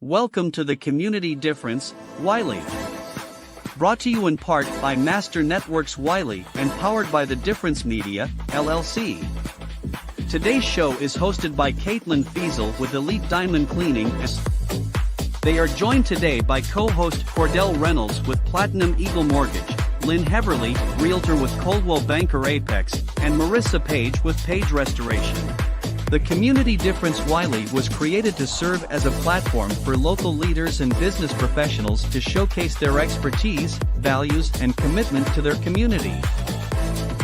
Welcome to the Community Difference-Wylie. Brought to you in part by Master Networks Wylie and powered by the Difference Media, LLC. Today's show is hosted by Caitlyn Fuessel with Elite Diamond Cleaning. They are joined today by co-host Cordell Reynolds with Platinum Eagle Mortgage, Linh Heverly, Realtor with Coldwell Banker Apex, and Marissa Page with Page Restoration. The Community Difference-Wylie was created to serve as a platform for local leaders and business professionals to showcase their expertise, values, and commitment to their community.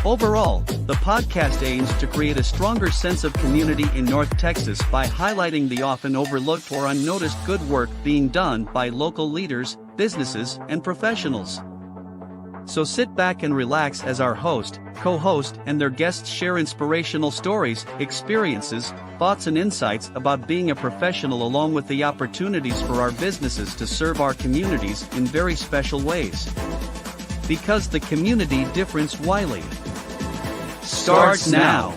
Overall, the podcast aims to create a stronger sense of community in North Texas by highlighting the often overlooked or unnoticed good work being done by local leaders, businesses, and professionals. So sit back and relax as our host, co-host, and their guests share inspirational stories, experiences, thoughts, and insights about being a professional, along with the opportunities for our businesses to serve our communities in very special ways. Because the Community Difference-Wylie starts now.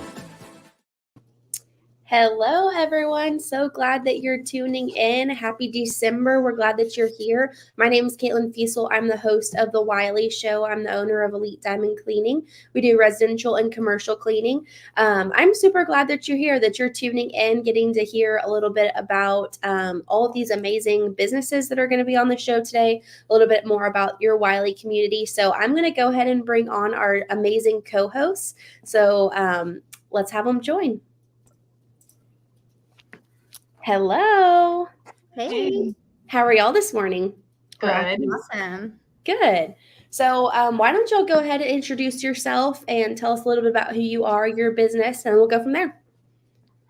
Hello, everyone. So glad that you're tuning in. Happy December. We're glad that you're here. My name is Caitlyn Fuessel. I'm the host of The Wylie Show. I'm the owner of Elite Diamond Cleaning. We do residential and commercial cleaning. I'm super glad that you're here, that you're tuning in, getting to hear a little bit about all of these amazing businesses that are going to be on the show today, a little bit more about your Wylie community. So I'm going to go ahead and bring on our amazing co-hosts. So let's have them join. Hello. Hey. How are y'all this morning? Good. Awesome. Good. So why don't y'all go ahead and introduce yourself and tell us a little bit about who you are, your business, and we'll go from there.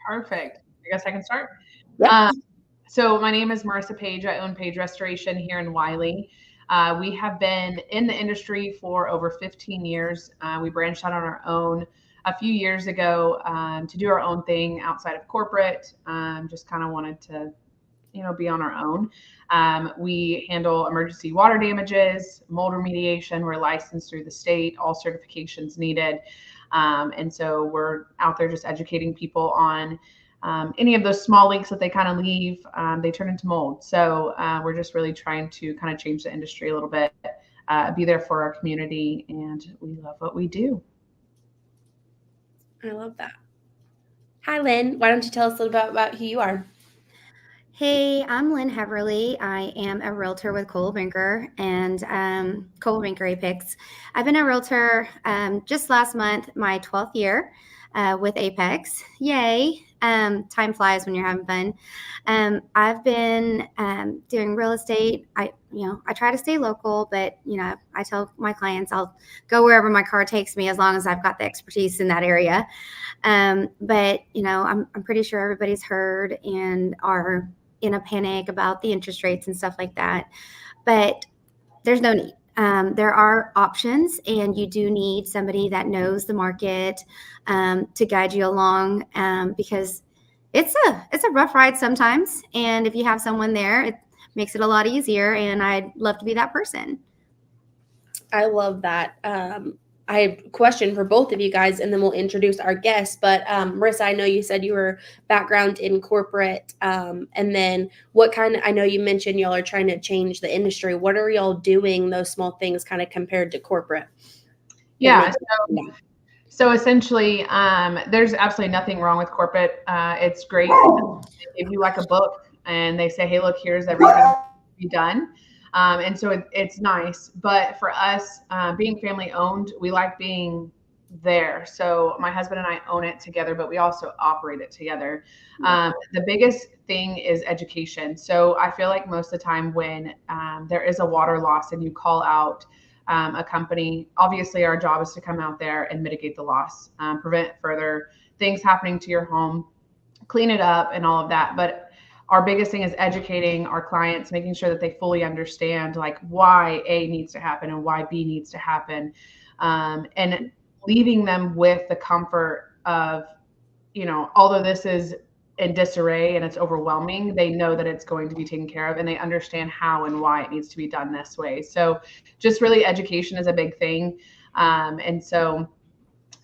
Perfect. I guess I can start. Yep. So my name is Marissa Page. I own Page Restoration here in Wylie. We have been in the industry for over 15 years. We branched out on our own a few years ago to do our own thing outside of corporate. Just kind of wanted to, be on our own. We handle emergency water damages, mold remediation. We're licensed through the state, all certifications needed. And so we're out there just educating people on any of those small leaks that they kind of leave, they turn into mold. So we're just really trying to kind of change the industry a little bit, be there for our community, and we love what we do. I love that. Hi, Linh. Why don't you tell us a little bit about who you are? Hey, I'm Linh Heverly. I am a realtor with Coldwell Banker and Coldwell Banker Apex. I've been a realtor just last month, my 12th year with Apex. Yay. Time flies when you're having fun. I've been doing real estate. I try to stay local, but, I tell my clients I'll go wherever my car takes me as long as I've got the expertise in that area. But, I'm pretty sure everybody's heard and are in a panic about the interest rates and stuff like that. But there's no need. There are options, and you do need somebody that knows the market to guide you along because it's a rough ride sometimes. And if you have someone there, it makes it a lot easier. And I'd love to be that person. I love that. I have a question for both of you guys, and then we'll introduce our guests. But Marissa, I know you said you were background in corporate, and then I know you mentioned y'all are trying to change the industry. What are y'all doing, those small things kind of compared to corporate? Yeah. So essentially, there's absolutely nothing wrong with corporate. It's great. If you like a book and they say, hey, look, here's everything to be done. And so it's nice. But for us, being family owned, we like being there. So my husband and I own it together, but we also operate it together. The biggest thing is education. So I feel like most of the time when there is a water loss and you call out a company, obviously our job is to come out there and mitigate the loss, prevent further things happening to your home, clean it up and all of that. But our biggest thing is educating our clients, making sure that they fully understand like why A needs to happen and why B needs to happen, and leaving them with the comfort of, although this is in disarray and it's overwhelming, they know that it's going to be taken care of and they understand how and why it needs to be done this way. So just really education is a big thing. And so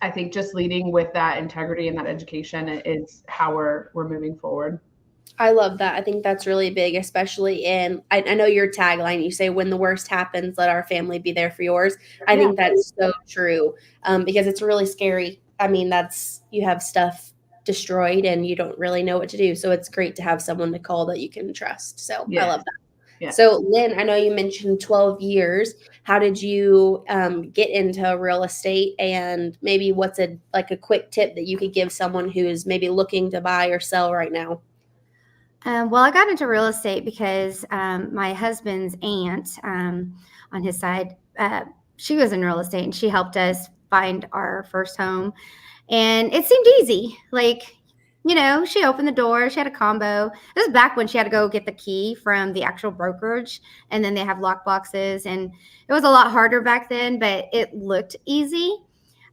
I think just leading with that integrity and that education is how we're moving forward. I love that. I think that's really big, especially I know your tagline, you say, when the worst happens, let our family be there for yours. I think that's so true, because it's really scary. I mean, you have stuff destroyed and you don't really know what to do. So it's great to have someone to call that you can trust. So I love that. Yeah. So Lynn, I know you mentioned 12 years. How did you get into real estate, and maybe what's a quick tip that you could give someone who's maybe looking to buy or sell right now? Well, I got into real estate because my husband's aunt on his side, she was in real estate and she helped us find our first home. And it seemed easy. Like, she opened the door, she had a combo. This is back when she had to go get the key from the actual brokerage, and then they have lock boxes. And it was a lot harder back then, but it looked easy.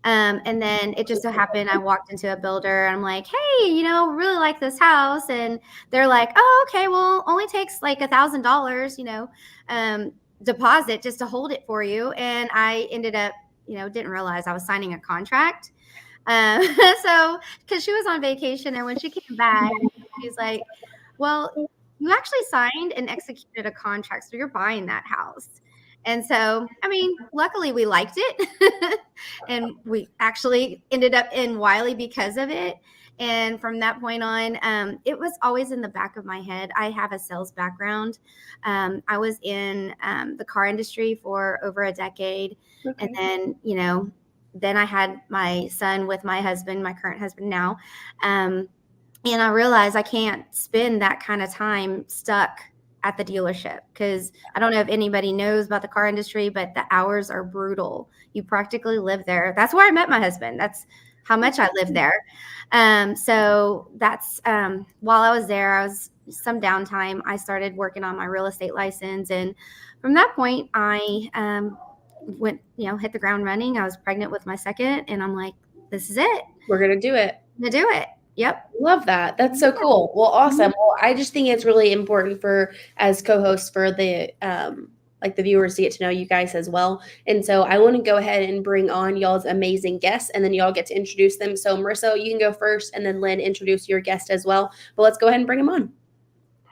And then it just so happened I walked into a builder and I'm like, hey, really like this house. And they're like, oh, okay, well, only takes like $1,000, deposit just to hold it for you. And I ended up, didn't realize I was signing a contract. So, because she was on vacation, and when she came back, she's like, well, you actually signed and executed a contract, so you're buying that house. And so, I mean, luckily we liked it. And we actually ended up in Wylie because of it. And from that point on, it was always in the back of my head. I have a sales background. I was in the car industry for over a decade. Okay. And then, then I had my son with my husband, my current husband now. And I realized I can't spend that kind of time stuck at the dealership, because I don't know if anybody knows about the car industry, but the hours are brutal. You practically live there. That's where I met my husband. That's how much I lived there. So that's while I was there, I was some downtime. I started working on my real estate license. And from that point, I went, hit the ground running. I was pregnant with my second, and I'm like, this is it. We're going to do it. I'm going to do it. Yep. Love that. That's so cool. Well, awesome. Well, I just think it's really important as co-hosts for the the viewers to get to know you guys as well. And so I want to go ahead and bring on y'all's amazing guests, and then y'all get to introduce them. So Marissa, you can go first, and then Lynn, introduce your guest as well. But let's go ahead and bring them on.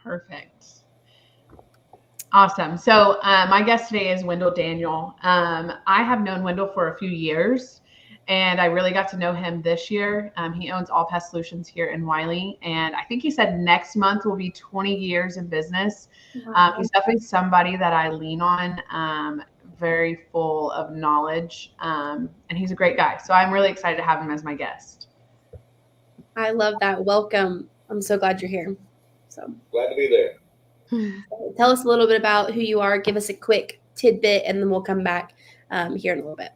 Perfect. Awesome. So my guest today is Wendell Daniel. I have known Wendell for a few years, and I really got to know him this year. He owns All Pest Solutions here in Wylie. And I think he said next month will be 20 years in business. Wow. He's definitely somebody that I lean on, very full of knowledge. And he's a great guy. So I'm really excited to have him as my guest. I love that. Welcome. I'm so glad you're here. So glad to be there. Tell us a little bit about who you are. Give us a quick tidbit, and then we'll come back here in a little bit.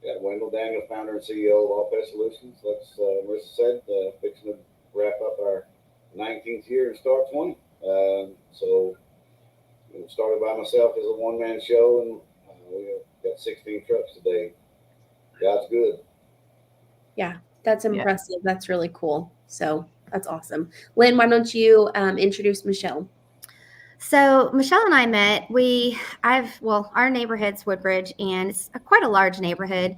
Yeah, Wendell Daniel, founder and CEO of All Pest Solutions. Like Marissa said, fixing to wrap up our 19th year and start 20. So started by myself as a one-man show, and we got 16 trucks today. God's good. Yeah, that's impressive. Yeah. That's really cool. So that's awesome. Lynn, why don't you introduce Michelle? So Michelle and I met, our neighborhood's Woodbridge, and it's quite a large neighborhood.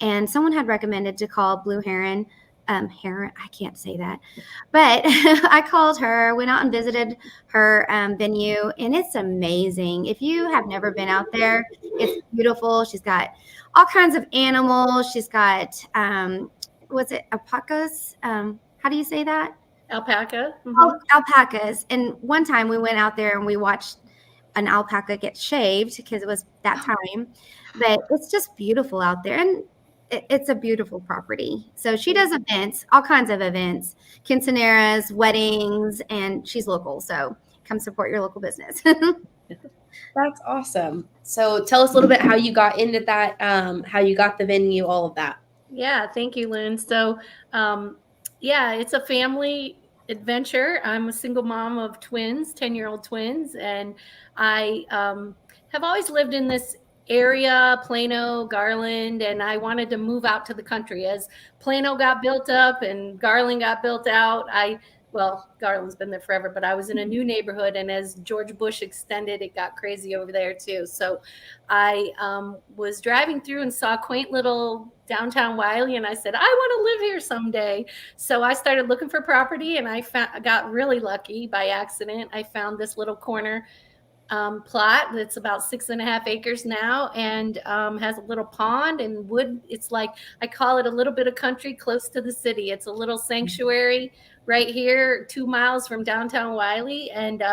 And someone had recommended to call Blue Heron, I can't say that, but I called her, went out and visited her venue, and it's amazing. If you have never been out there, it's beautiful. She's got all kinds of animals. She's got, alpacas? How do you say that? Alpaca. Mm-hmm. Alpacas. And one time we went out there and we watched an alpaca get shaved because it was that time. But it's just beautiful out there. And it's a beautiful property. So she does events, all kinds of events, quinceaneras, weddings, and she's local. So come support your local business. That's awesome. So tell us a little bit how you got into that, how you got the venue, all of that. Yeah, thank you, Lynn. So, it's a family adventure. I'm a single mom of twins, 10-year-old twins, and I have always lived in this area, Plano, Garland, and I wanted to move out to the country. As Plano got built up and Garland got built out, I well, Garland's been there forever, but I was in a new neighborhood, and as George Bush extended, it got crazy over there too. So I was driving through and saw quaint little downtown Wylie, and I said, I want to live here someday. So I started looking for property, and I got really lucky by accident. I found this little corner plot that's about 6.5 acres now, and has a little pond and wood. It's like, I call it a little bit of country close to the city. It's a little sanctuary right here, 2 miles from downtown Wylie. And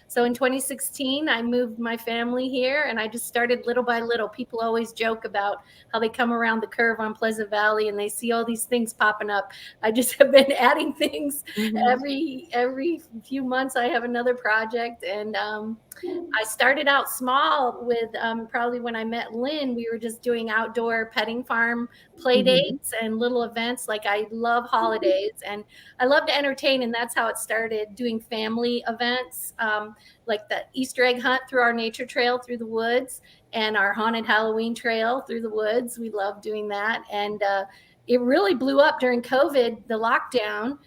so in 2016, I moved my family here, and I just started little by little. People always joke about how they come around the curve on Pleasant Valley and they see all these things popping up. I just have been adding things every few months. I have another project, and I started out small with probably when I met Lynn, we were just doing outdoor petting farm play dates and little events. Like, I love holidays and I love to entertain, and that's how it started, doing family events, like the Easter egg hunt through our nature trail through the woods and our haunted Halloween trail through the woods. We love doing that. And it really blew up during COVID, the lockdown.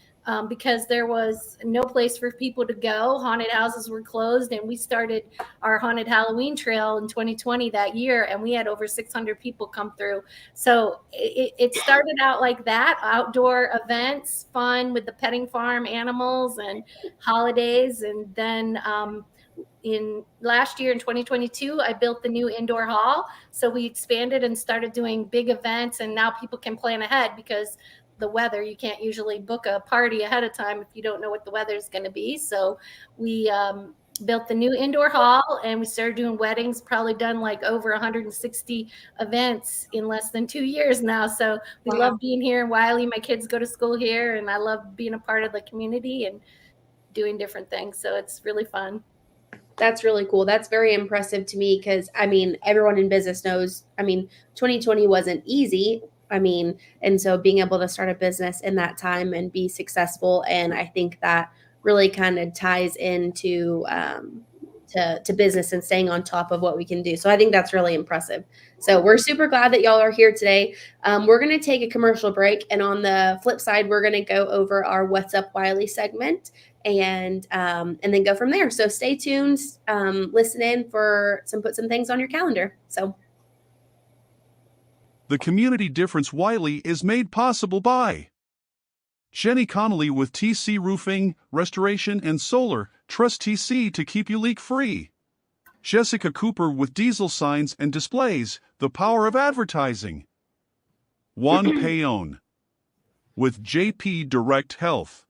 Because there was no place for people to go. Haunted houses were closed, and we started our haunted Halloween trail in 2020 that year, and we had over 600 people come through. So it started out like that, outdoor events, fun with the petting farm animals and holidays. And then in last year in 2022, I built the new indoor hall. So we expanded and started doing big events, and now people can plan ahead because the weather, you can't usually book a party ahead of time if you don't know what the weather is going to be. So we built the new indoor hall, and we started doing weddings, probably done like over 160 events in less than 2 years now. So we love being here in Wylie. My kids go to school here, and I love being a part of the community and doing different things. So it's really fun. That's really cool. That's very impressive to me because, I mean, everyone in business knows, 2020 wasn't easy. And so being able to start a business in that time and be successful, and I think that really kind of ties into to business and staying on top of what we can do. So I think that's really impressive. So we're super glad that y'all are here today. We're going to take a commercial break, and on the flip side, we're going to go over our What's Up Wylie segment and then go from there. So stay tuned, listen in for put some things on your calendar. So. The Community Difference-Wylie is made possible by Jenny Connolly with TC Roofing, Restoration and Solar. Trust TC to keep you leak-free. Jessica Cooper with Diesel Signs and Displays, the power of advertising. Juan Payon with JP Direct Health.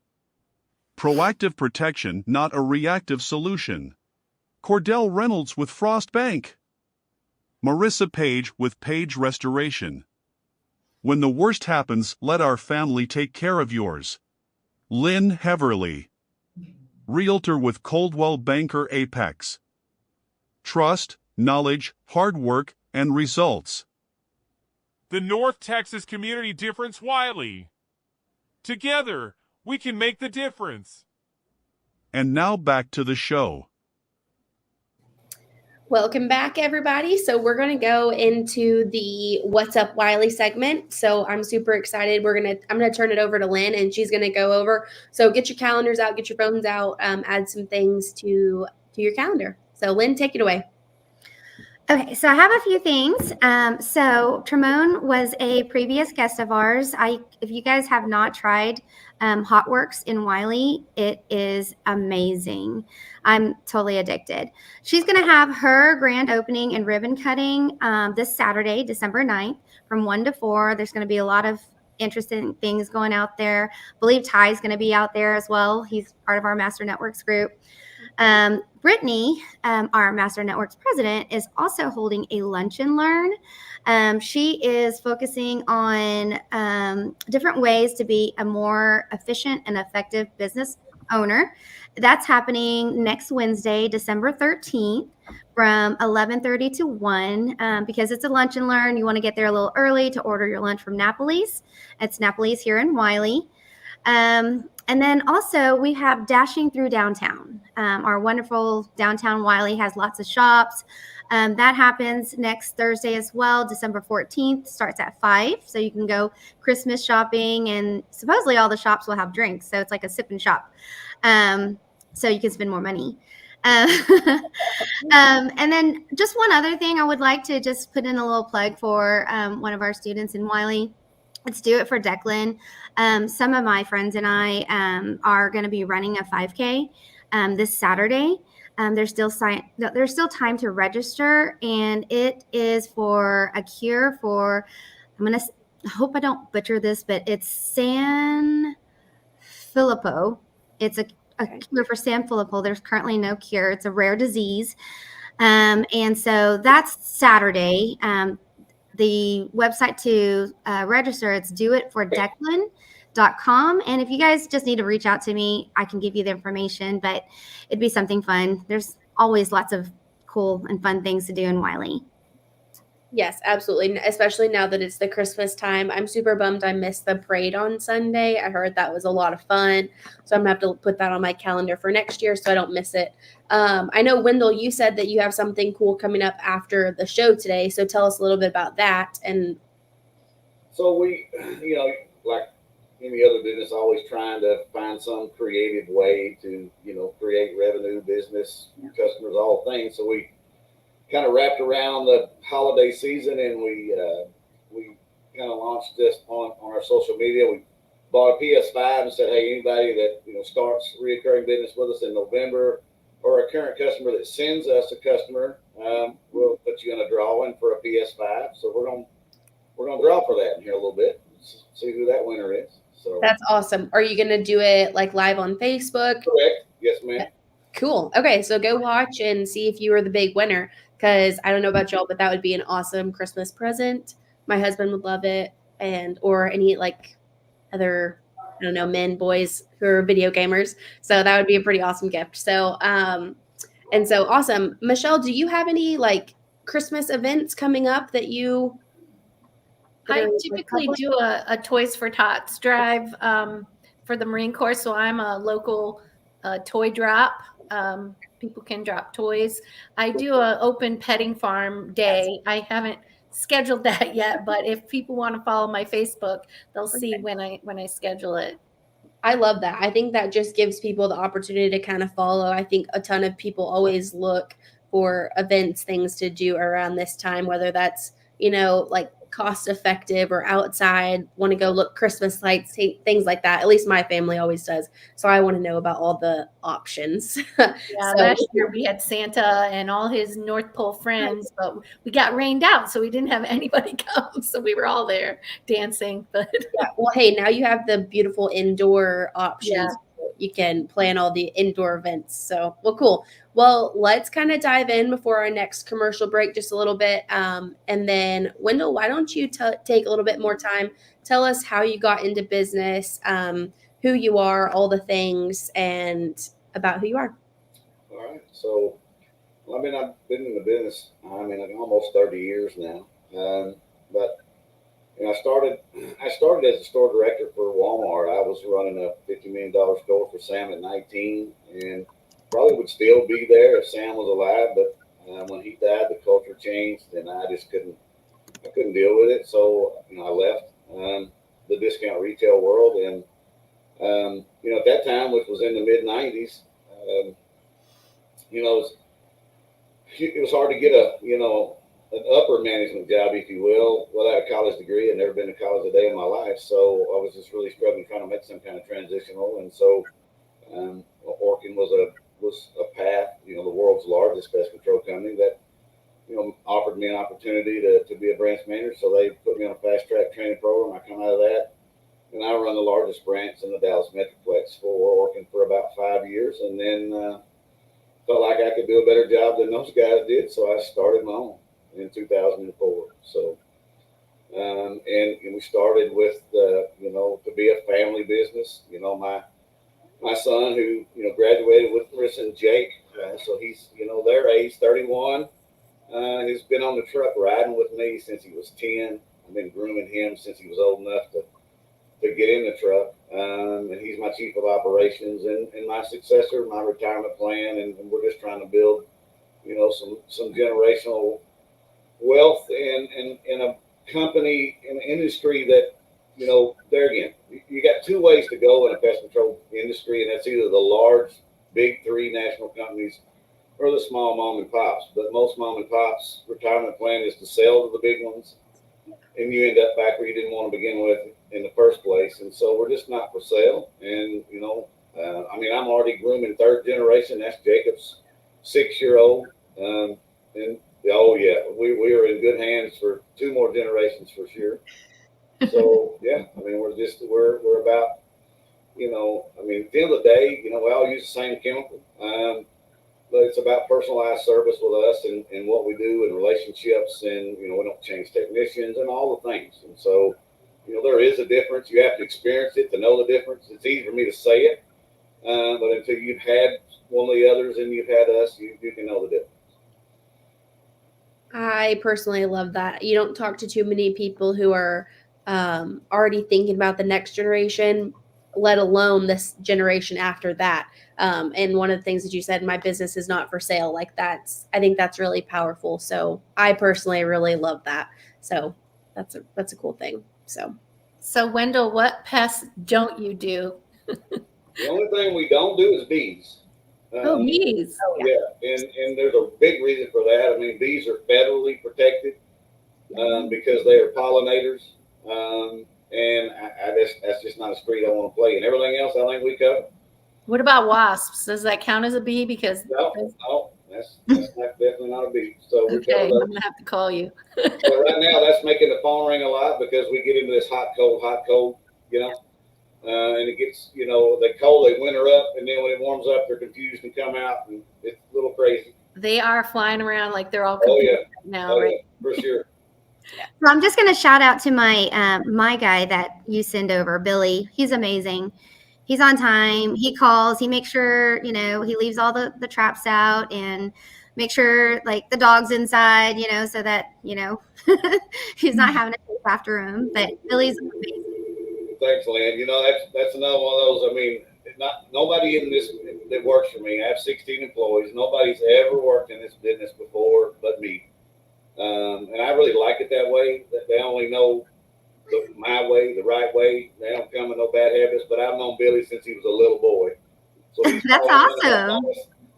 Proactive protection, not a reactive solution. Cordell Reynolds with Frost Bank. Marissa Page with Page Restoration. When the worst happens, let our family take care of yours. Lynn Heverly. Realtor with Coldwell Banker Apex. Trust, knowledge, hard work, and results. The North Texas Community Difference-Wylie. Together, we can make the difference. And now back to the show. Welcome back, everybody. So we're going to go into the What's Up Wylie segment. So I'm super excited. I'm going to turn it over to Lynn, and she's going to go over. So get your calendars out, get your phones out, add some things to your calendar. So Lynn, take it away. Okay, so I have a few things. So Tremone was a previous guest of ours. If you guys have not tried Hotworks in Wylie, it is amazing. I'm totally addicted. She's going to have her grand opening and ribbon cutting this Saturday, December 9th from 1 to 4. There's going to be a lot of interesting things going out there. I believe Ty's going to be out there as well. He's part of our Master Networks group. Brittany, our Master Networks president, is also holding a lunch and learn. She is focusing on different ways to be a more efficient and effective business owner. That's happening next Wednesday, December 13th from 11:30 to 1 because it's a lunch and learn. You want to get there a little early to order your lunch from Napoli's. It's Napoli's here in Wylie. And then also we have Dashing Through Downtown. Our wonderful downtown Wylie has lots of shops. That happens next Thursday as well. December 14th starts at 5. So you can go Christmas shopping, and supposedly all the shops will have drinks. So it's like a sip and shop. So you can spend more money. And then just one other thing I would like to just put in a little plug for one of our students in Wylie. Let's do it for Declan. Some of my friends and I are going to be running a 5K this Saturday. There's still time to register, and it is for a cure for, I hope I don't butcher this, but it's San Filippo. It's a cure for San Filippo. There's currently no cure. It's a rare disease. And so that's Saturday. The website to register, it's doitfordeclan.com. And if you guys just need to reach out to me, I can give you the information, but it'd be something fun. There's always lots of cool and fun things to do in Wylie. Yes, absolutely. Especially now that it's the Christmas time. I'm super bummed I missed the parade on Sunday. I heard that was a lot of fun. So I'm going to have to put that on my calendar for next year so I don't miss it. I know, Wendell, you said that you have something cool coming up after the show today. So tell us a little bit about that. And so we, like any other business, always trying to find some creative way to, create revenue, business, customers, all things. So we kind of wrapped around the holiday season, and we kind of launched this on our social media. We bought a PS5 and said, hey, anybody that starts reoccurring business with us in November, or a current customer that sends us a customer, we'll put you in a drawing for a PS5. So we're gonna draw for that in here a little bit. See who that winner is. So that's awesome. Are you gonna do it like live on Facebook? Correct. Yes, ma'am. Cool. Okay, so go watch and see if you are the big winner, because I don't know about y'all, but that would be an awesome Christmas present. My husband would love it, or any like other, I don't know, men, boys who are video gamers. So that would be a pretty awesome gift. So and so awesome. Michelle, do you have any like Christmas events coming up that you? I typically do a Toys for Tots drive for the Marine Corps. So I'm a local toy drop. People can drop toys. I do an open petting farm day. I haven't scheduled that yet, but if people want to follow my Facebook, they'll see when I schedule it. I love that. I think that just gives people the opportunity to kind of follow. I think a ton of people always look for events, things to do around this time, whether that's, like cost effective or outside, want to go look Christmas lights, things like that. At least my family always does. So I want to know about all the options. Yeah, last year we had Santa and all his North Pole friends, but we got rained out, so we didn't have anybody come. So we were all there dancing. But yeah, well, hey, now you have the beautiful indoor options. Yeah. You can plan all the indoor events. So, well, cool. Well, let's kind of dive in before our next commercial break just a little bit. And then, Wendell, why don't you take a little bit more time? Tell us how you got into business, who you are, all the things, and about who you are. All right. So, I've been in the business, like almost 30 years now. But I started as a store director for Walmart. I was running a $50 million store for Sam at 19, and probably would still be there if Sam was alive. But when he died, the culture changed, and I just couldn't deal with it. So I left the discount retail world, and at that time, which was in the mid 90s, it was hard to get an upper management job, if you will, without a college degree. I'd never been to college a day in my life, so I was just really struggling trying to make some kind of transitional. And so, Orkin was a path, the world's largest pest control company that, offered me an opportunity to be a branch manager. So they put me on a fast track training program. I come out of that, and I run the largest branch in the Dallas Metroplex for Orkin for about 5 years, and then felt like I could do a better job than those guys did, so I started my own in 2004. So, and we started with, to be a family business. My son, who, graduated with Marissa and Jake, so he's, their age, 31, he's been on the truck riding with me since he was 10. I've been grooming him since he was old enough to get in the truck. And he's my chief of operations and my successor, my retirement plan. And we're just trying to build some generational wealth in a company, in an industry that, there again, you got two ways to go in a pest control industry, and that's either the large, big three national companies or the small mom and pops. But most mom and pops' retirement plan is to sell to the big ones, and you end up back where you didn't want to begin with in the first place. And so we're just not for sale. And, I'm already grooming third generation. That's Jacob's 6-year-old. And oh yeah, we are in good hands for 2 more generations for sure. So yeah, we're about, at the end of the day, we all use the same chemical. But it's about personalized service with us and what we do and relationships, and we don't change technicians and all the things. And so, there is a difference. You have to experience it to know the difference. It's easy for me to say it, but until you've had one of the others and you've had us, you can know the difference. I personally love that. You don't talk to too many people who are already thinking about the next generation, let alone this generation after that. And one of the things that you said, my business is not for sale. I think that's really powerful. So I personally really love that. So that's a cool thing. So Wendell, what pests don't you do? The only thing we don't do is bees. Bees. Yeah, and there's a big reason for that. Bees are federally protected because they are pollinators, and that's just not a street I want to play. And everything else, I think we cover. What about wasps? Does that count as a bee? Because no, that's definitely not a bee. So okay, I'm gonna have to call you. So right now, that's making the phone ring a lot because we get into this hot, cold, and it gets, they cold, they winter up, and then when it warms up, they're confused and come out, and it's a little crazy. They are flying around like they're all confused now, right? Yeah, for sure. So I'm just going to shout out to my my guy that you send over, Billy. He's amazing. He's on time. He calls. He makes sure, he leaves all the traps out and make sure the dog's inside, so that, he's not having to chase after him. But Billy's amazing. Thanks, Lynn. That's another one of those. Nobody in this that works for me. I have 16 employees. Nobody's ever worked in this business before but me. And I really like it that way. That they only know my way, the right way. They don't come with no bad habits. But I've known Billy since he was a little boy. So that's awesome.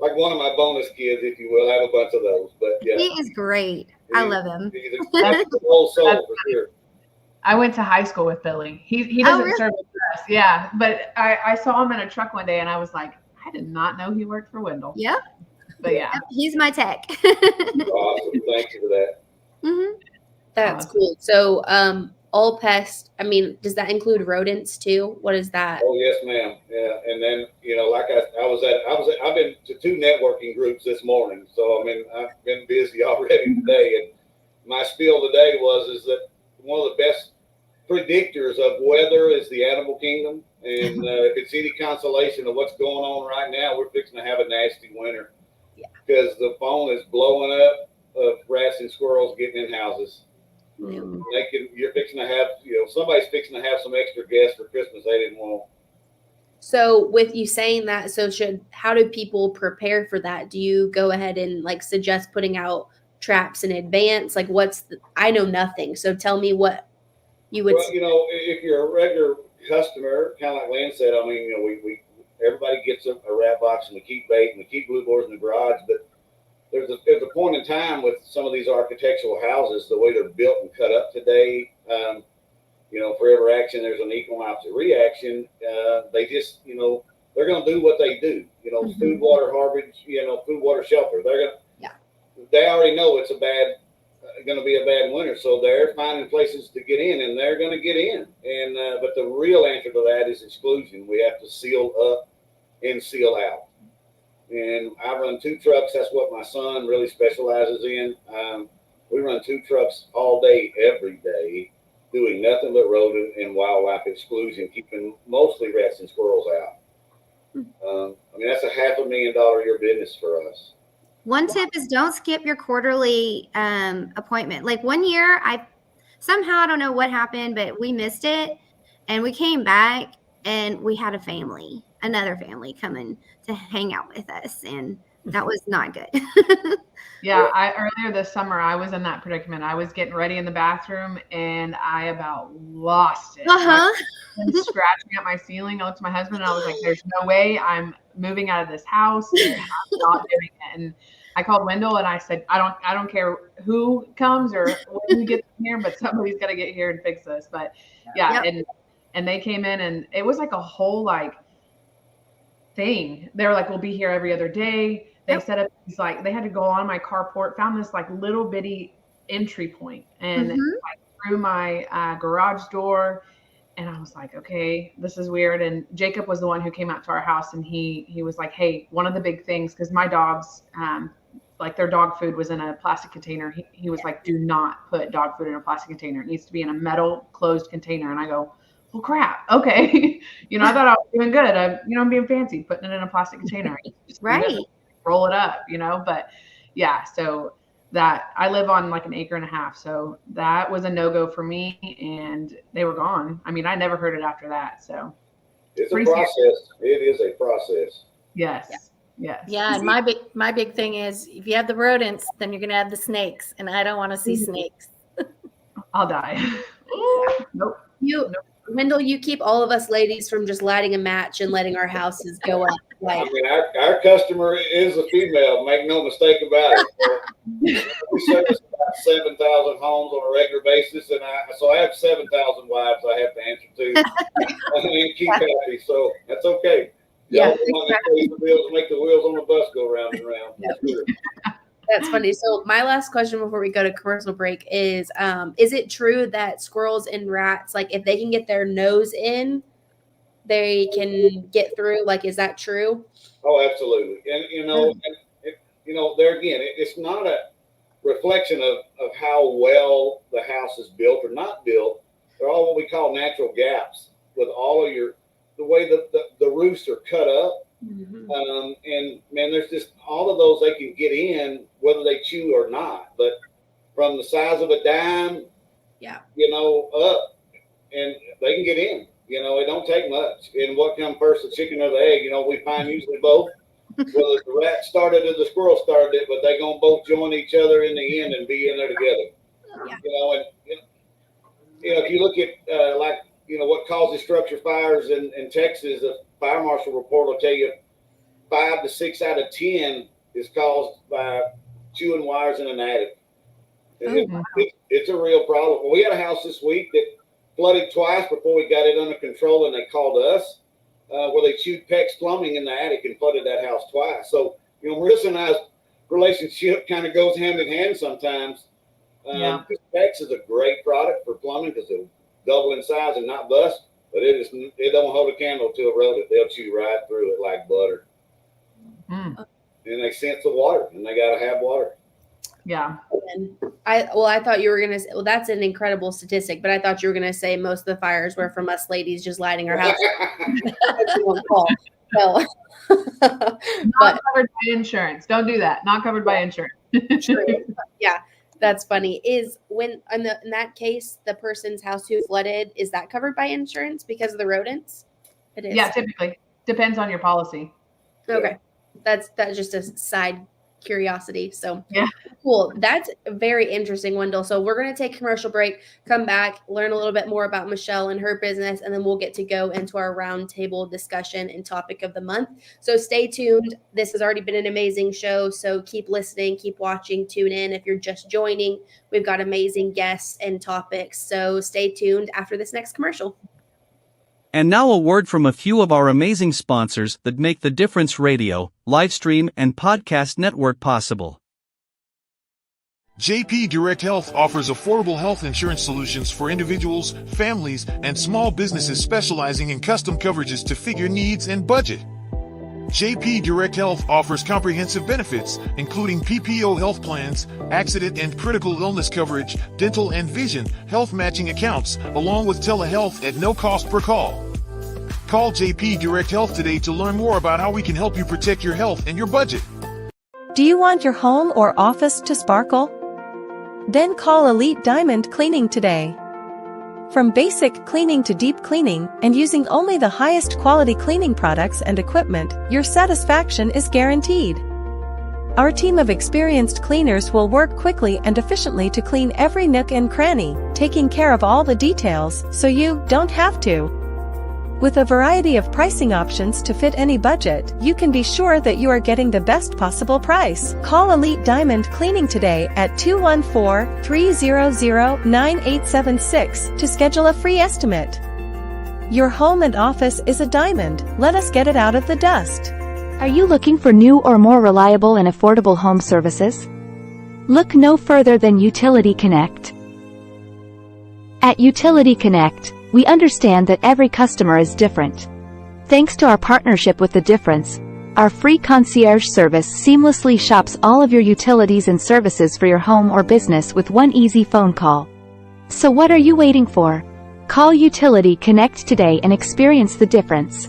Like one of my bonus kids, if you will. I have a bunch of those. But yeah, he is great. I love him. He's a old soul for sure. I went to high school with Billy. He doesn't serve with us. Yeah. But I saw him in a truck one day and I was like, I did not know he worked for Wendell. Yep. But yeah. He's my tech. Awesome. Thank you for that. Mm-hmm. That's cool. So all pests, does that include rodents too? What is that? Oh yes, ma'am. Yeah. And then, I've been to 2 networking groups this morning. So I've been busy already today. And my spiel today is that one of the best predictors of weather is the animal kingdom. And if it's any consolation of what's going on right now, we're fixing to have a nasty winter. Yeah. Because the phone is blowing up of rats and squirrels getting in houses. Mm. You're fixing to have, somebody's fixing to have some extra guests for Christmas they didn't want. So with you saying that, how do people prepare for that? Do you go ahead and suggest putting out traps in advance? I know nothing. So tell me what you would. Well, if you're a regular customer, kind of like Lynn said, we everybody gets a rat box and we keep bait and we keep blue boars in the garage, but there's a point in time with some of these architectural houses, the way they're built and cut up today. For every action, there's an equal and opposite reaction. They just, they're going to do what they do. Mm-hmm. Food, water, harborage, food, water, shelter. They already know it's going to be a bad winter, so they're finding places to get in, and they're going to get in. And but the real answer to that is exclusion. We have to seal up and seal out. And I run 2 trucks. That's what my son really specializes in. We run 2 trucks all day, every day, doing nothing but rodent and wildlife exclusion, keeping mostly rats and squirrels out. That's a $500,000 a year business for us. One tip is don't skip your quarterly appointment. One year, I don't know what happened, but we missed it, and we came back, and we had another family coming to hang out with us, and That was not good. Yeah, earlier this summer, I was in that predicament. I was getting ready in the bathroom, and I about lost it. I was scratching at my ceiling. I looked at my husband, and I was like, there's no way I'm moving out of this house. I'm not doing it. And I called Wendell, and I said, I don't care who comes or when we get here, but somebody's got to get here and fix this. But yeah, and they came in, and it was like a whole like thing. They were like, we'll be here every other day. They set up these, like, they had to go on my carport, found this like little bitty entry point, and like, through my garage door. And I was like, okay, this is weird. And Jacob was the one who came out to our house, and he was like, hey, one of the big things, because my dogs, like their dog food was in a plastic container. He was like, do not put dog food in a plastic container. It needs to be in a metal closed container. And I go, well, crap. Okay. I thought I was doing good. I'm being fancy, putting it in a plastic container. Right. Roll it up, but yeah, so that I live on like an acre and a half. So that was a no-go for me, and they were gone. I mean, I never heard it after that. So it's a process. It is a process. Yes. Yes. Yeah. And my big thing is, if you have the rodents, then you're going to have the snakes, and I don't want to see snakes. I'll die. Nope. Wendell, you keep all of us ladies from just lighting a match and letting our houses go up. I mean, our customer is a female. Make no mistake about it. So, we service about 7,000 homes on a regular basis, and I have 7,000 wives I have to answer to and keep happy. So that's okay. Yeah, exactly. Make the wheels on the bus go round and round. Yep. That's funny. So my last question before we go to commercial break is it true that squirrels and rats, like if they can get their nose in, they can get through? Like, is that true? Oh, absolutely. And, there again, it's not a reflection of how well the house is built or not built. They're all what we call natural gaps with all of the way that the roofs are cut up. And man, there's just all of those they can get in, whether they chew or not. But from the size of a dime, up, and they can get in. It don't take much. And what comes first, the chicken or the egg? We find usually both. Whether the rat started or the squirrel started it, but they're gonna both join each other in the end and be in there together. If you look at what causes structure fires in Texas, a fire marshal report will tell you 5 to 6 out of 10 is caused by chewing wires in an attic. It's a real problem. We had a house this week that flooded twice before we got it under control, and they called us where they chewed PEX plumbing in the attic and flooded that house twice. So, Marissa and I's relationship kind of goes hand in hand sometimes. PEX is a great product for plumbing because it'll double in size and not bust, but it don't hold a candle to a rodent. They'll chew right through it like butter. And they sense the water, and they got to have water. Yeah. And I thought you were going to say, well, that's an incredible statistic, but I thought you were going to say most of the fires were from us ladies just lighting our house. Not covered by insurance. Don't do that. Not covered by insurance. True. Yeah. That's funny. Is when in that case, the person's house who flooded, is that covered by insurance because of the rodents? It is. Yeah, typically. Depends on your policy. Okay. That's just a side curiosity. So yeah, cool. That's very interesting, Wendell. So we're going to take a commercial break, come back, learn a little bit more about Michelle and her business, and then we'll get to go into our roundtable discussion and topic of the month. So stay tuned. This has already been an amazing show. So keep listening, keep watching, tune in. If you're just joining, we've got amazing guests and topics. So stay tuned after this next commercial. And now a word from a few of our amazing sponsors that make the Difference Radio, live stream, and podcast network possible. JP Direct Health offers affordable health insurance solutions for individuals, families, and small businesses specializing in custom coverages to fit your needs and budget. JP Direct Health offers comprehensive benefits, including PPO health plans, accident and critical illness coverage, dental and vision, health matching accounts, along with telehealth at no cost per call. Call JP Direct Health today to learn more about how we can help you protect your health and your budget. Do you want your home or office to sparkle? Then call Elite Diamond Cleaning today. From basic cleaning to deep cleaning, and using only the highest quality cleaning products and equipment, your satisfaction is guaranteed. Our team of experienced cleaners will work quickly and efficiently to clean every nook and cranny, taking care of all the details so you don't have to. With a variety of pricing options to fit any budget, you can be sure that you are getting the best possible price. Call Elite Diamond Cleaning today at 214-300-9876 to schedule a free estimate. Your home and office is a diamond. Let us get it out of the dust. Are you looking for new or more reliable and affordable home services? Look no further than Utility Connect. At Utility Connect, we understand that every customer is different. Thanks to our partnership with The Difference, our free concierge service seamlessly shops all of your utilities and services for your home or business with one easy phone call. So what are you waiting for? Call Utility Connect today and experience the difference.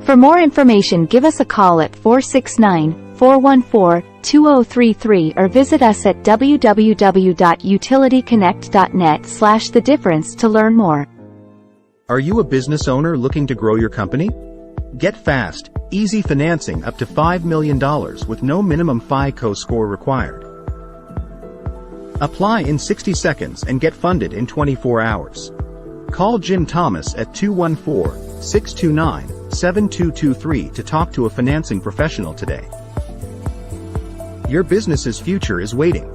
For more information, give us a call at 469-414-2033 or visit us at www.utilityconnect.net/thedifference to learn more. Are you a business owner looking to grow your company? Get fast, easy financing up to $5 million with no minimum FICO score required. Apply in 60 seconds and get funded in 24 hours. Call Jim Thomas at 214-629-7223 to talk to a financing professional today. Your business's future is waiting.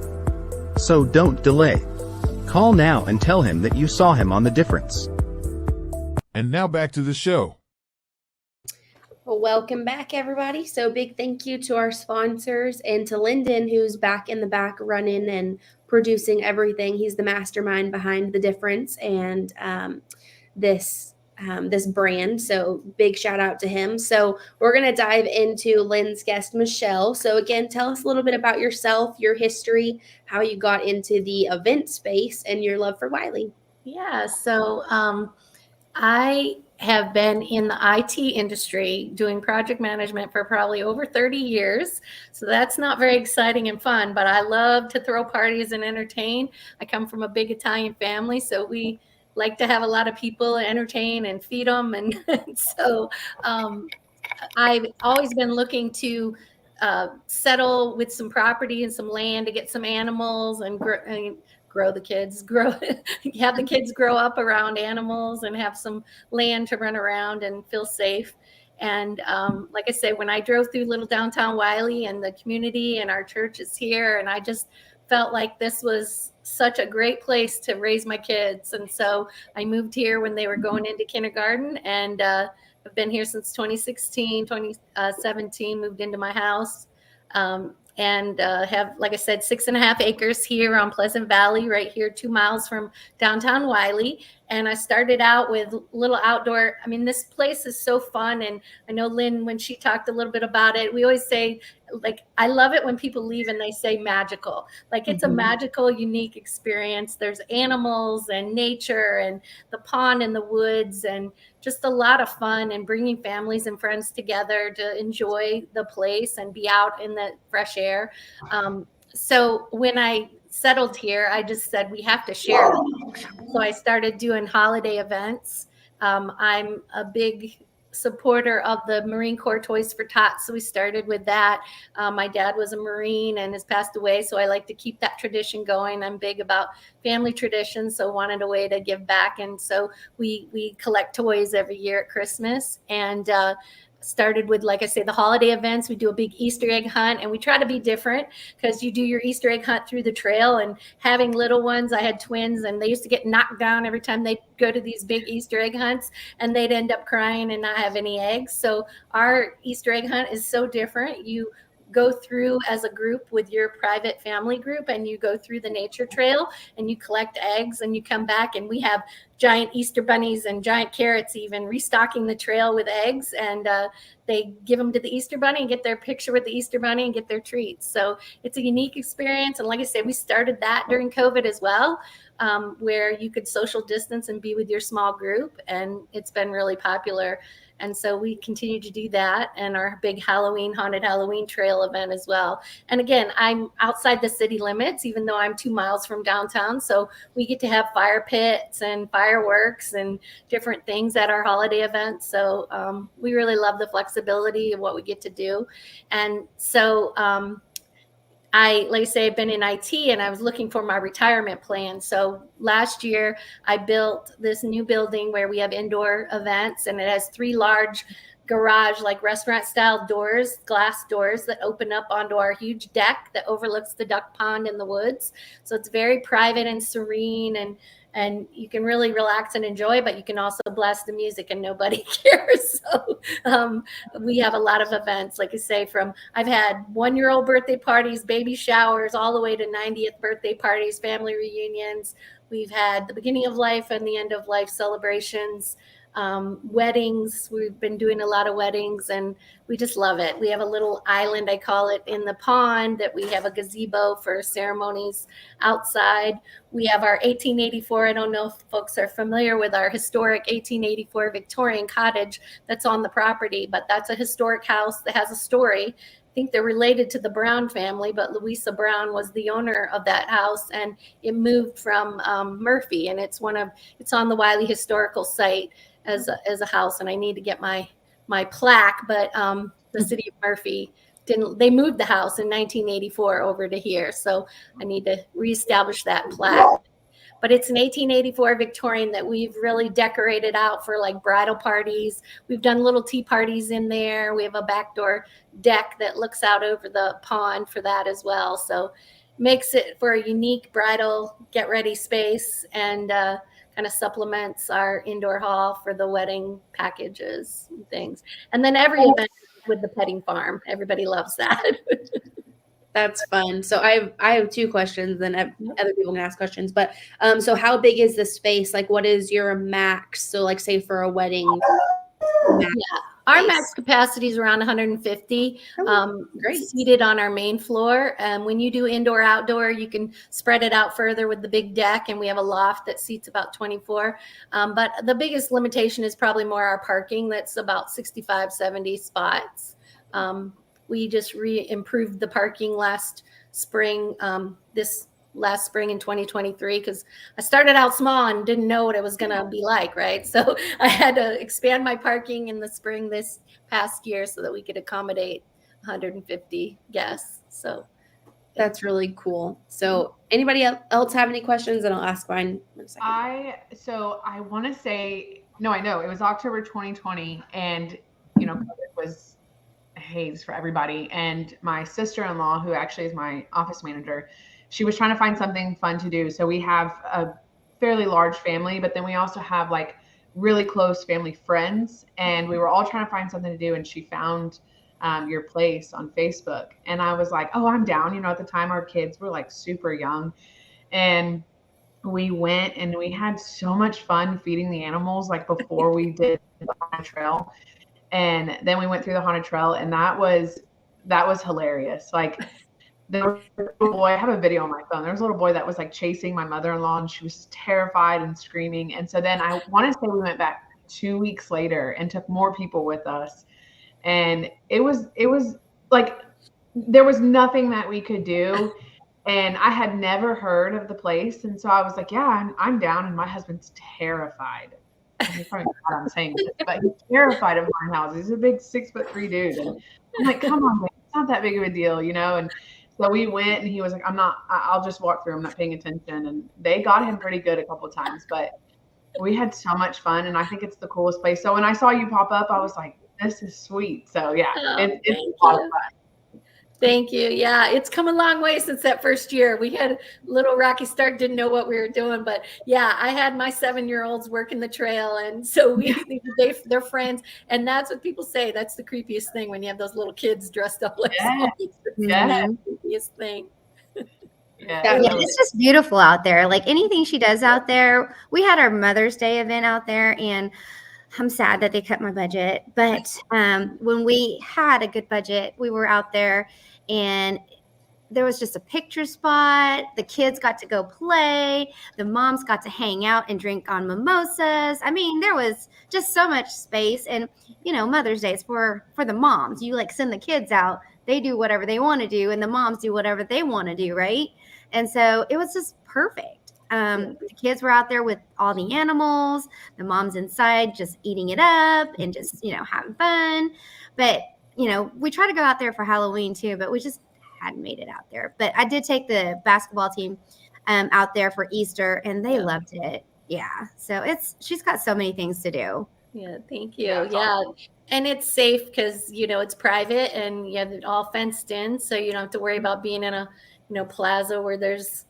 So don't delay. Call now and tell him that you saw him on The Difference. And now back to the show. Well, welcome back, everybody. So big thank you to our sponsors and to Lyndon, who's back in the back running and producing everything. He's the mastermind behind The Difference and this brand. So big shout out to him. So we're going to dive into Lynn's guest, Michelle. So again, tell us a little bit about yourself, your history, how you got into the event space, and your love for Wylie. Yeah, so I have been in the IT industry doing project management for probably over 30 years. So that's not very exciting and fun, but I love to throw parties and entertain. I come from a big Italian family, so we like to have a lot of people entertain and feed them. And so I've always been looking to settle with some property and some land to get some animals and have the kids grow up around animals and have some land to run around and feel safe. And like I say, when I drove through little downtown Wylie and the community and our church is here, and I just felt like this was such a great place to raise my kids. And so I moved here when they were going into kindergarten, and I've been here since 2017, moved into my house. And have, like I said, 6.5 acres here on Pleasant Valley, right here, 2 miles from downtown Wylie. And I started out with little outdoor. I mean, this place is so fun. And I know Lynn, when she talked a little bit about it, we always say, like, I love it when people leave and they say magical. Like, it's a magical, unique experience. There's animals and nature and the pond and the woods and just a lot of fun and bringing families and friends together to enjoy the place and be out in the fresh air. So when I settled here, I just said we have to share it. So I started doing holiday events. I'm a big supporter of the Marine Corps Toys for Tots. So we started with that. My dad was a Marine and has passed away. So I like to keep that tradition going. I'm big about family traditions. So wanted a way to give back. And so we collect toys every year at Christmas, and started with, like I say, the holiday events. We do a big Easter egg hunt, and we try to be different because you do your Easter egg hunt through the trail. And having little ones, I had twins, and they used to get knocked down every time they'd go to these big Easter egg hunts, and they'd end up crying and not have any eggs. So our Easter egg hunt is so different. You go through as a group with your private family group, and you go through the nature trail and you collect eggs, and you come back, and we have giant Easter bunnies and giant carrots even restocking the trail with eggs, and they give them to the Easter bunny and get their picture with the Easter bunny and get their treats. So it's a unique experience. And like I said, we started that during COVID as well, where you could social distance and be with your small group, and it's been really popular. And so we continue to do that, and our big haunted Halloween trail event as well. And again, I'm outside the city limits, even though I'm 2 miles from downtown. So we get to have fire pits and fire fireworks and different things at our holiday events. So we really love the flexibility of what we get to do. And so like I say, I've been in IT and I was looking for my retirement plan. So last year I built this new building where we have indoor events, and it has 3 large garage, like restaurant style doors, glass doors that open up onto our huge deck that overlooks the duck pond in the woods. So it's very private and serene, and you can really relax and enjoy, but you can also blast the music and nobody cares. So we have a lot of events, like I say, I've had 1-year-old birthday parties, baby showers, all the way to 90th birthday parties, family reunions. We've had the beginning of life and the end of life celebrations, weddings. We've been doing a lot of weddings, and we just love it. We have a little island, I call it, in the pond that we have a gazebo for ceremonies outside. We have our 1884. I don't know if folks are familiar with our historic 1884 Victorian cottage that's on the property, but that's a historic house that has a story. I think they're related to the Brown family, but Louisa Brown was the owner of that house, and it moved from Murphy, and it's on the Wylie Historical Site as a house. And I need to get my plaque, but the city of Murphy they moved the house in 1984 over to here, so I need to reestablish that plaque. But it's an 1884 Victorian that we've really decorated out for like bridal parties. We've done little tea parties in there. We have a backdoor deck that looks out over the pond for that as well. So makes it for a unique bridal get ready space, and kind of supplements our indoor hall for the wedding packages and things. And then every event with the petting farm. Everybody loves that. That's fun. So I have 2 questions, then other people can ask questions. But so how big is the space? Like, what is your max? So like, say for a wedding, our max capacity is around 150 seated on our main floor. When you do indoor outdoor, you can spread it out further with the big deck, and we have a loft that seats about 24. But the biggest limitation is probably more our parking. That's about 65, 70 spots. We just improved the parking last spring, this last spring in 2023, because I started out small and didn't know what it was going to be like, right? So I had to expand my parking in the spring this past year so that we could accommodate 150 guests. So that's really cool. So anybody else have any questions? And I'll ask mine in a second. I want to say, no, I know it was October 2020, and COVID was a haze for everybody. And my sister-in-law, who actually is my office manager, she was trying to find something fun to do. So we have a fairly large family, but then we also have like really close family friends, and we were all trying to find something to do. And she found your place on Facebook, and I was like, oh, I'm down. At the time our kids were like super young, and we went and we had so much fun feeding the animals, like before we did the haunted trail. And then we went through the haunted trail, and that was hilarious. Like, there was a little boy, I have a video on my phone. There was a little boy that was like chasing my mother-in-law, and she was terrified and screaming. And so then I want to say we went back 2 weeks later and took more people with us. And it was like, there was nothing that we could do. And I had never heard of the place. And so I was like, yeah, I'm down. And my husband's terrified. He's probably not I'm saying this, but he's terrified of haunted houses. He's a big 6'3" dude. And I'm like, come on, man, it's not that big of a deal, And so we went, and he was like, I'll just walk through. I'm not paying attention. And they got him pretty good a couple of times, but we had so much fun. And I think it's the coolest place. So when I saw you pop up, I was like, this is sweet. So yeah, it's a lot of fun. Thank you. Yeah, it's come a long way since that first year. We had a little rocky start, didn't know what we were doing. But yeah, I had my 7-year-olds working the trail. And so they're friends. And that's what people say. That's the creepiest thing, when you have those little kids dressed up like zombies. Yeah. That's the creepiest thing. Yeah, it's just beautiful out there. Like anything she does out there. We had our Mother's Day event out there, and I'm sad that they cut my budget. But when we had a good budget, we were out there, and there was just a picture spot. The kids got to go play. The moms got to hang out and drink on mimosas. I mean, there was just so much space. And, Mother's Day is for the moms. You like send the kids out. They do whatever they want to do, and the moms do whatever they want to do, right? And so it was just perfect. The kids were out there with all the animals. The mom's inside just eating it up and just, having fun. But, we try to go out there for Halloween too, but we just hadn't made it out there. But I did take the basketball team out there for Easter, and they loved it. Yeah. So she's got so many things to do. Yeah. Thank you. Yeah. And it's safe because, it's private and you have it all fenced in. So you don't have to worry about being in a, plaza where there's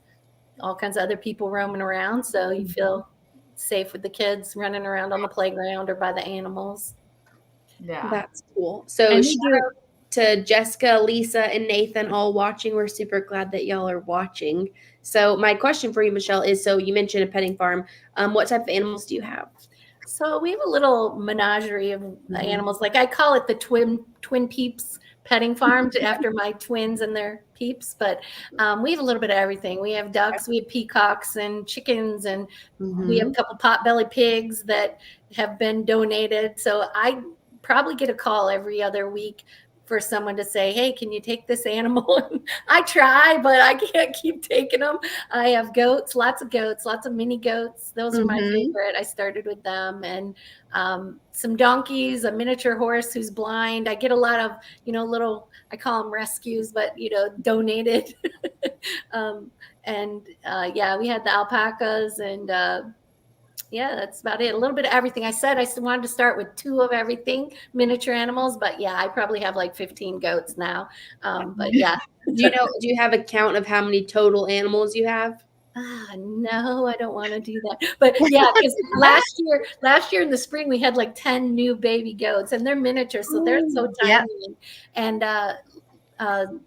all kinds of other people roaming around. So you feel safe with the kids running around on the playground or by the animals. Yeah. That's cool. So shout out to Jessica, Lisa, and Nathan all watching. We're super glad that y'all are watching. So my question for you, Michelle, is, so you mentioned a petting farm. What type of animals do you have? So we have a little menagerie of animals. Like I call it the twin peeps petting farm after my twins and their peeps. But we have a little bit of everything. We have ducks, we have peacocks and chickens, and we have a couple potbelly pigs that have been donated. So I probably get a call every other week for someone to say, hey, can you take this animal? I try, but I can't keep taking them. I have goats, lots of mini goats. Those are my favorite. I started with them, and some donkeys, a miniature horse who's blind. I get a lot of, little, I call them rescues, but, donated. We had the alpacas and, that's about it. A little bit of everything. I said I wanted to start with 2 of everything, miniature animals, but I probably have like 15 goats now. But yeah. Do you have a count of how many total animals you have? No, I don't want to do that. But because last year in the spring we had like 10 new baby goats, and they're miniature, so they're so tiny. And I kind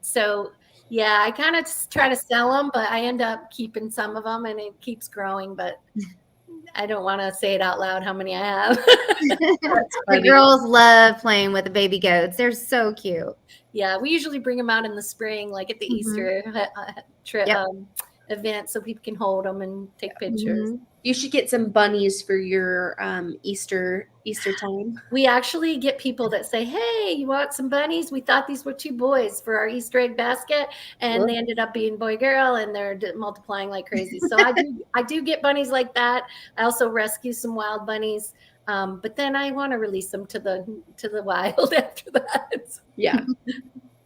of try to sell them, but I end up keeping some of them, and it keeps growing. But I don't want to say it out loud how many I have. The girls love playing with the baby goats. They're so cute. Yeah, we usually bring them out in the spring, like at the Easter trip event, so people can hold them and take pictures. You should get some bunnies for your Easter time. We actually get people that say, hey, you want some bunnies? We thought these were 2 boys for our Easter egg basket, and they ended up being boy girl, and they're multiplying like crazy. So I do get bunnies like that. I also rescue some wild bunnies, but then I want to release them to the wild after that. Yeah.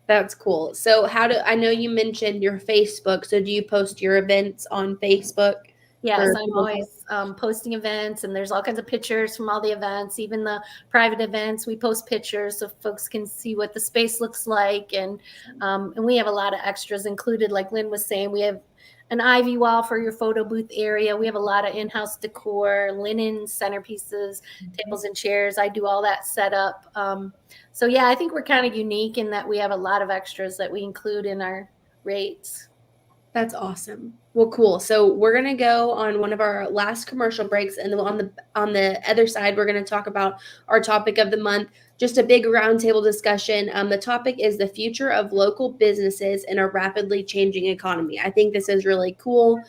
That's cool. So I know you mentioned your Facebook. So do you post your events on Facebook? Yes, I'm always posting events, and there's all kinds of pictures from all the events, even the private events. We post pictures so folks can see what the space looks like. And we have a lot of extras included. Like Lynn was saying, we have an ivy wall for your photo booth area. We have a lot of in-house decor, linen centerpieces, tables and chairs. I do all that setup. I think we're kind of unique in that we have a lot of extras that we include in our rates. That's awesome. Well, cool. So we're going to go on one of our last commercial breaks, and on the other side, we're going to talk about our topic of the month, just a big roundtable discussion. The topic is the future of local businesses in a rapidly changing economy. I think this is really cool.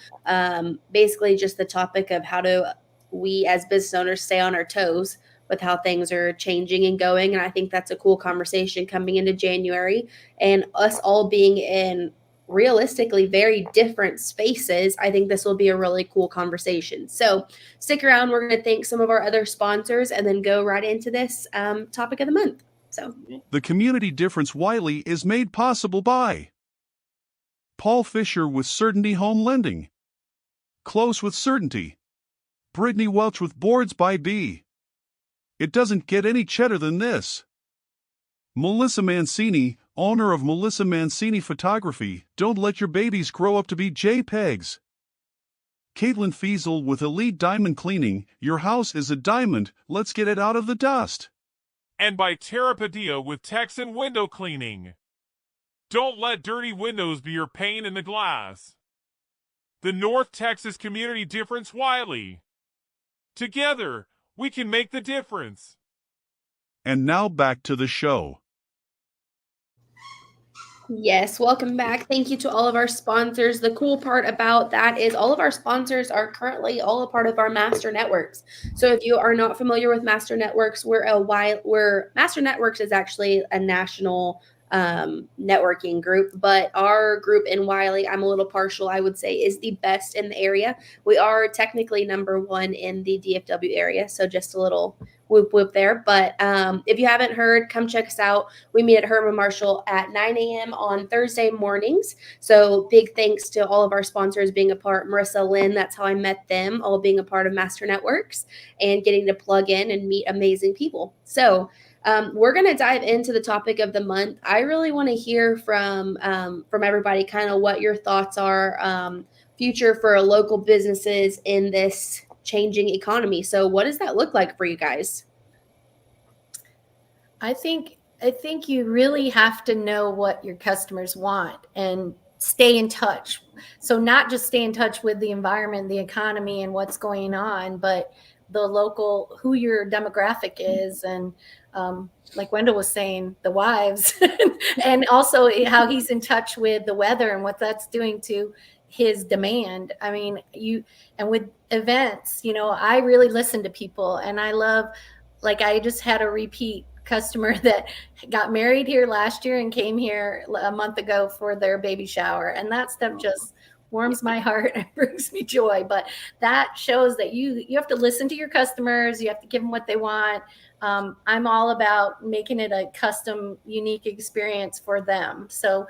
Basically, just the topic of how do we as business owners stay on our toes with how things are changing and going. And I think that's a cool conversation coming into January, and us all being in realistically very different spaces. I think this will be a really cool conversation. So stick around. We're going to thank some of our other sponsors and then go right into this topic of the month. So the community Difference-Wylie is made possible by Paul Fisher with Certainty Home Lending, Close with Certainty, Brittany Welch with Boards by B. It doesn't get any cheddar than this. Melissa Mancini, owner of Melissa Mancini Photography. Don't let your babies grow up to be JPEGs. Caitlyn Fuessel with Elite Diamond Cleaning. Your house is a diamond, let's get it out of the dust. And by Tara Padilla with Texan Window Cleaning. Don't let dirty windows be your pane in the glass. The North Texas Community Difference-Wylie. Together, we can make the difference. And now back to the show. Yes, welcome back. Thank you to all of our sponsors. The cool part about that is all of our sponsors are currently all a part of our master networks. So if you are not familiar with master networks, Master Networks is actually a national networking group. But our group in Wylie, I'm a little partial, I would say, is the best in the area. We are technically number one in the DFW area. So just a little whoop whoop there. But if you haven't heard, come check us out. We meet at Herman Marshall at 9 a.m. on Thursday mornings. So big thanks to all of our sponsors being a part. Marissa, Lynn, that's how I met them, all being a part of Master Networks and getting to plug in and meet amazing people. So we're going to dive into the topic of the month. I really want to hear from everybody kind of what your thoughts are, future for local businesses in this changing economy. So what does that look like for you guys? I think you really have to know what your customers want and stay in touch. So not just stay in touch with the environment, the economy, and what's going on, but the local, who your demographic is, and like Wendell was saying, the wives, and also how he's in touch with the weather and what that's doing to his demand. I mean, and with events, I really listen to people, and I love, like, I just had a repeat customer that got married here last year and came here a month ago for their baby shower, and that stuff just warms my heart and brings me joy. But that shows that you have to listen to your customers. You have to give them what they want. I'm all about making it a custom, unique experience for them. So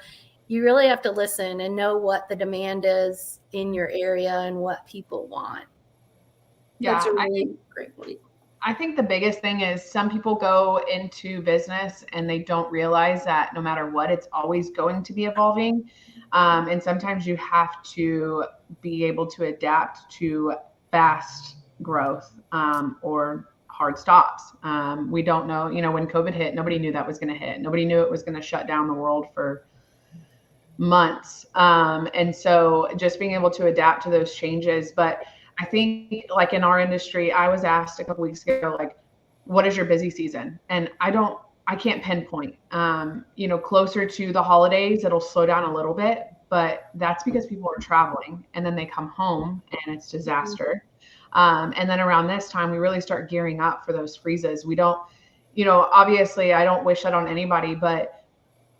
you really have to listen and know what the demand is in your area and what people want. Yeah, that's a really great point. I think the biggest thing is some people go into business and they don't realize that no matter what, it's always going to be evolving. And sometimes you have to be able to adapt to fast growth or hard stops. We don't know, when COVID hit, nobody knew that was going to hit. Nobody knew it was going to shut down the world for months. And so just being able to adapt to those changes. But I think, like, in our industry, I was asked a couple weeks ago, like, what is your busy season? And I can't pinpoint. Closer to the holidays, it'll slow down a little bit, but that's because people are traveling and then they come home and it's disaster. And then around this time, we really start gearing up for those freezes. We don't, obviously I don't wish that on anybody, but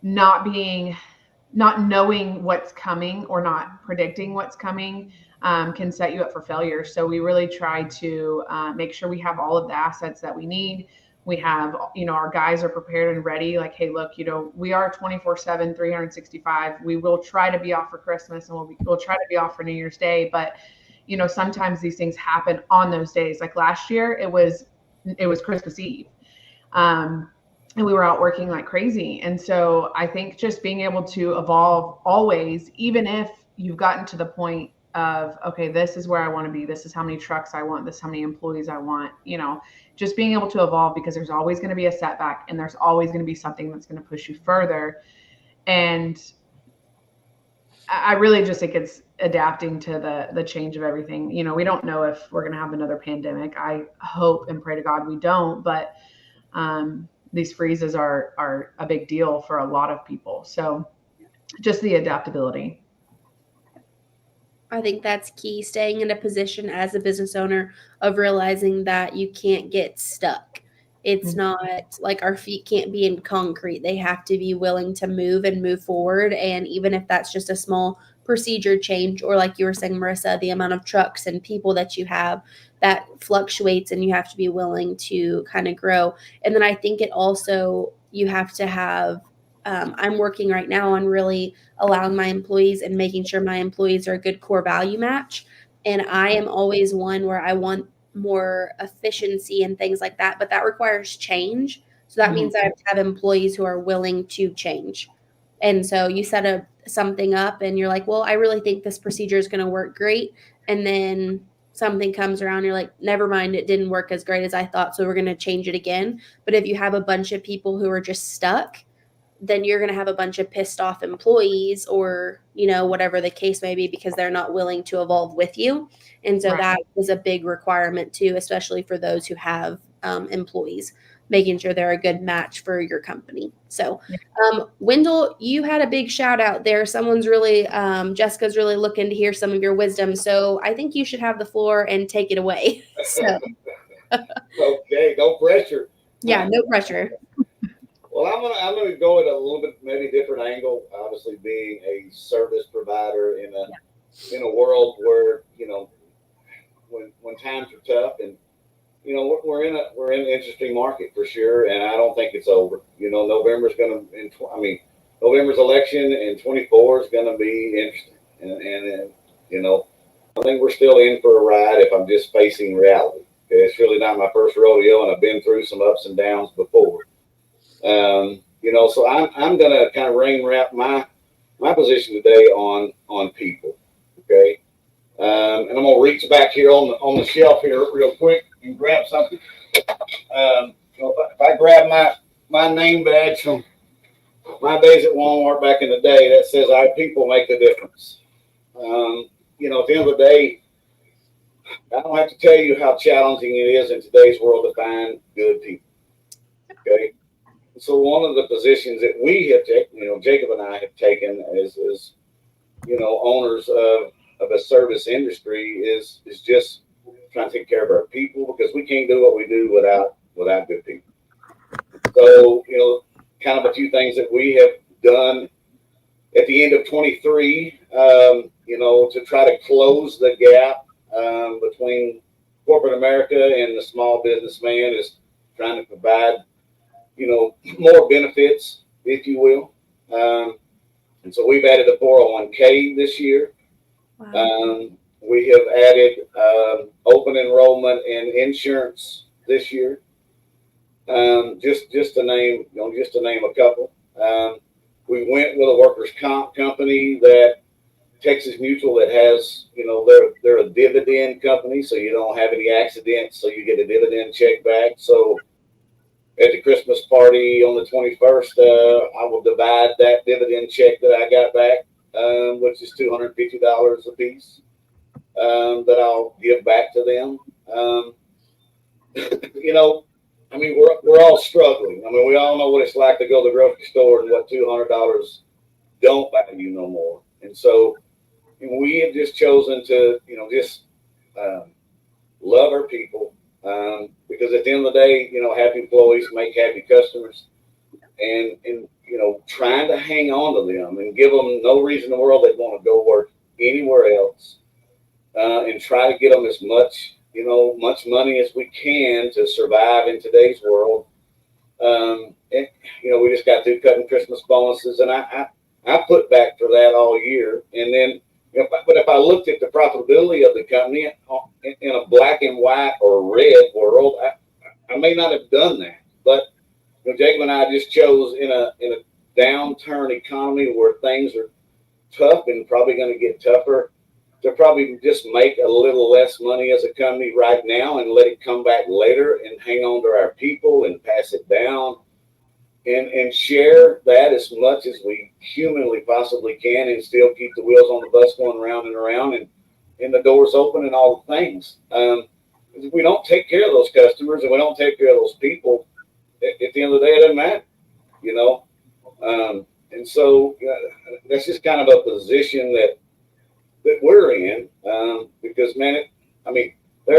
not knowing what's coming or not predicting what's coming can set you up for failure. So we really try to make sure we have all of the assets that we need. We have, our guys are prepared and ready. Like, hey, look, we are 24/7, 365. We will try to be off for Christmas, and we'll try to be off for New Year's Day. But, sometimes these things happen on those days. Like last year, it was Christmas Eve. And we were out working like crazy. And so I think just being able to evolve always, even if you've gotten to the point of, okay, this is where I want to be. This is how many trucks I want. This is how many employees I want, just being able to evolve, because there's always going to be a setback and there's always going to be something that's going to push you further. And I really just think it's adapting to the change of everything. We don't know if we're going to have another pandemic. I hope and pray to God we don't, but these freezes are a big deal for a lot of people. So just the adaptability. I think that's key, staying in a position as a business owner of realizing that you can't get stuck. It's not like our feet can't be in concrete. They have to be willing to move and move forward. And even if that's just a small procedure change, or like you were saying, Marissa, the amount of trucks and people that you have, that fluctuates, and you have to be willing to kind of grow. And then I think it also, you have to have, I'm working right now on really allowing my employees and making sure my employees are a good core value match. And I am always one where I want more efficiency and things like that, but that requires change. So that means I have to have employees who are willing to change. And so you set something up and you're like, well, I really think this procedure is going to work great. And then something comes around, you're like, never mind, it didn't work as great as I thought, so we're going to change it again. But if you have a bunch of people who are just stuck, then you're going to have a bunch of pissed off employees, or, whatever the case may be, because they're not willing to evolve with you. And so that is a big requirement too, especially for those who have employees, making sure they're a good match for your company. So Wendell, you had a big shout out there. Someone's really, Jessica's really looking to hear some of your wisdom. So I think you should have the floor and take it away. So. Okay, no pressure. Yeah, no pressure. Well, I'm gonna go at a little bit maybe different angle. Obviously, being a service provider in a world where when times are tough, and we're in an interesting market for sure, and I don't think it's over. November's gonna November's election in 24 is gonna be interesting, and I think we're still in for a ride if I'm just facing reality. Okay? It's really not my first rodeo, and I've been through some ups and downs before. So I'm gonna kind of wrap my position today on people. Okay. And I'm gonna reach back here on the shelf here real quick and grab something. If I grab my name badge from my days at Walmart back in the day, that says our people make the difference. At the end of the day, I don't have to tell you how challenging it is in today's world to find good people. Okay. So one of the positions that we have taken, Jacob and I have taken as owners of a service industry is just trying to take care of our people, because we can't do what we do without good people. So, kind of a few things that we have done at the end of 23, to try to close the gap between corporate America and the small businessman is trying to provide, more benefits, if you will. And so we've added a 401k this year. Wow. We have added open enrollment and insurance this year. Just to name a couple. We went with a workers' comp company that Texas Mutual that has, they're a dividend company, so you don't have any accidents, so you get a dividend check back. So at the Christmas party on the 21st, I will divide that dividend check that I got back, which is $250 a piece, that I'll give back to them. We're all struggling. We all know what it's like to go to the grocery store and what $200 don't value no more. And so we have just chosen to, love our people, because at the end of the day, happy employees make happy customers, and trying to hang on to them and give them no reason in the world they want to go work anywhere else, and try to get them as much money as we can to survive in today's world. We just got through cutting Christmas bonuses, and I put back for that all year. And then, but if I looked at the profitability of the company in a black and white or red world, I may not have done that. But Jacob and I just chose in a downturn economy where things are tough and probably going to get tougher, to probably just make a little less money as a company right now and let it come back later and hang on to our people and pass it down and share that as much as we humanly possibly can, and still keep the wheels on the bus going round and around, and the doors open and all the things. If we don't take care of those customers and we don't take care of those people, at the end of the day, it doesn't matter, and so that's just kind of a position that we're in, because there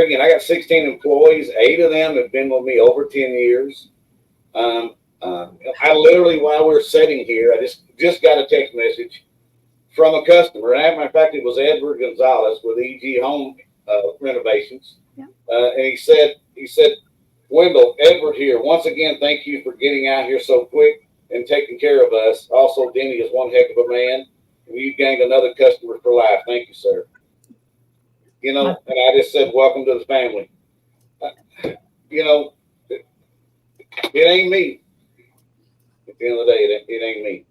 again, I got 16 employees. 8 of them have been with me over 10 years. I literally, while we're sitting here, I just got a text message from a customer. As a matter of fact, it was Edward Gonzalez with EG Home Renovations. Yeah. And he said, Wendell, Edward here. Once again, thank you for getting out here so quick and taking care of us. Also, Denny is one heck of a man. You've gained another customer for life. Thank you, sir. And I just said, welcome to the family. It ain't me. At the end of the day, it ain't me.